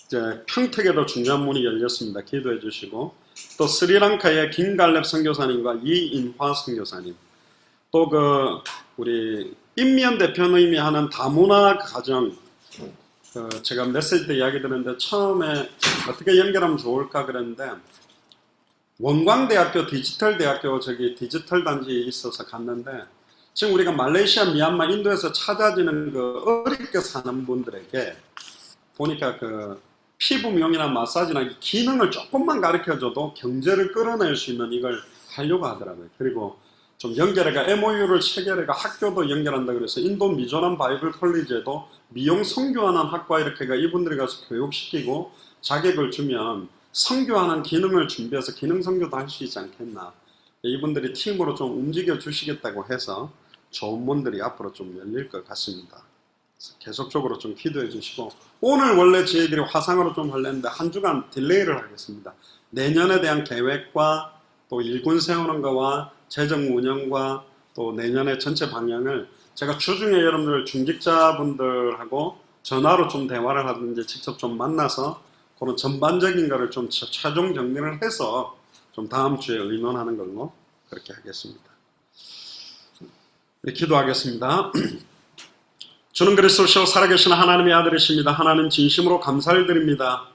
이제 평택에도 중요한 문이 열렸습니다. 기도해 주시고 또 스리랑카의 김갈렙 선교사님과 이인화 선교사님 또 그 우리 임미연 대표님이 하는 다문화 가정 제가 메시지 때 이야기 드렸는데 처음에 어떻게 연결하면 좋을까 그랬는데 원광대학교 디지털대학교 저기 디지털 단지에 있어서 갔는데 지금 우리가 말레이시아, 미얀마, 인도에서 찾아지는 그 어렵게 사는 분들에게 보니까 그 피부 미용이나 마사지나 기능을 조금만 가르쳐줘도 경제를 끌어낼 수 있는 이걸 하려고 하더라고요. 그리고 좀 연결해가 MOU를 체결해가 학교도 연결한다 그래서 인도 미조람 바이블 컬리지에도 미용 선교하는 학과 이렇게가 이분들이 가서 교육시키고 자격을 주면 선교하는 기능을 준비해서 기능 선교도 할 수 있지 않겠나. 이분들이 팀으로 좀 움직여 주시겠다고 해서 좋은 문들이 앞으로 좀 열릴 것 같습니다. 계속적으로 좀 기도해 주시고 오늘 원래 저희들이 화상으로 좀 하려는데 한 주간 딜레이를 하겠습니다. 내년에 대한 계획과 또 일군 세우는 거와 재정 운영과 또 내년의 전체 방향을 제가 주중에 여러분들 중직자분들하고 전화로 좀 대화를 하든지 직접 좀 만나서 그런 전반적인 거를 좀 최종 정리를 해서 좀 다음 주에 의논하는 걸로 그렇게 하겠습니다. 네, 기도하겠습니다. 주는 그리스도시요 살아계신 하나님의 아들이십니다. 하나님 진심으로 감사를 드립니다.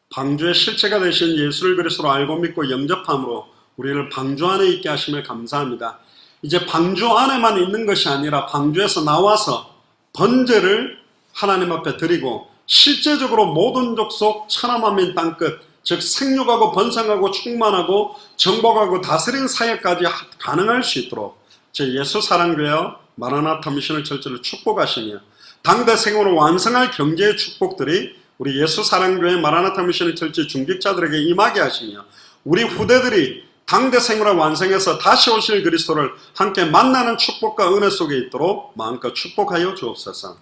방주의 실체가 되신 예수를 그리스도로 알고 믿고 영접함으로 우리를 방주 안에 있게 하심을 감사합니다. 이제 방주 안에만 있는 것이 아니라 방주에서 나와서 번제를 하나님 앞에 드리고 실제적으로 모든 족속 천하만민 땅끝 즉 생육하고 번성하고 충만하고 정복하고 다스린 사역까지 가능할 수 있도록 제 예수 사랑교회와 마라나타 미션을 철저히 축복하시며 당대 생으로 완성할 경제의 축복들이 우리 예수 사랑교회 마라나타 미션을 철저히 중직자들에게 임하게 하시며 우리 후대들이 당대 생으로 완성해서 다시 오실 그리스도를 함께 만나는 축복과 은혜 속에 있도록 마음껏 축복하여 주옵소서.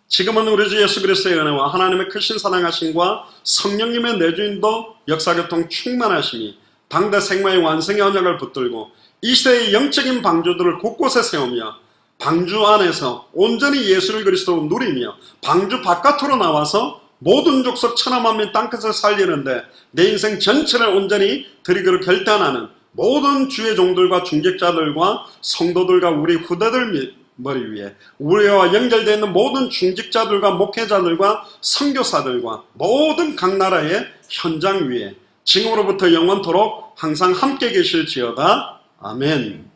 지금은 우리 주 예수 그리스도의 은혜와 하나님의 크신 사랑하심과 성령님의 내주인도 역사교통 충만하심이 당대 생명의 완성의 언약을 붙들고 이 시대의 영적인 방주들을 곳곳에 세우며 방주 안에서 온전히 예수를 그리스도로 누리며 방주 바깥으로 나와서 모든 족속 천하만민 땅끝을 살리는데 내 인생 전체를 온전히 드리기로 결단하는 모든 주의 종들과 중직자들과 성도들과 우리 후대들 머리 위에 우리와 연결되어 있는 모든 중직자들과 목회자들과 선교사들과 모든 각 나라의 현장 위에 지금으로부터 영원토록 항상 함께 계실지어다. 아멘.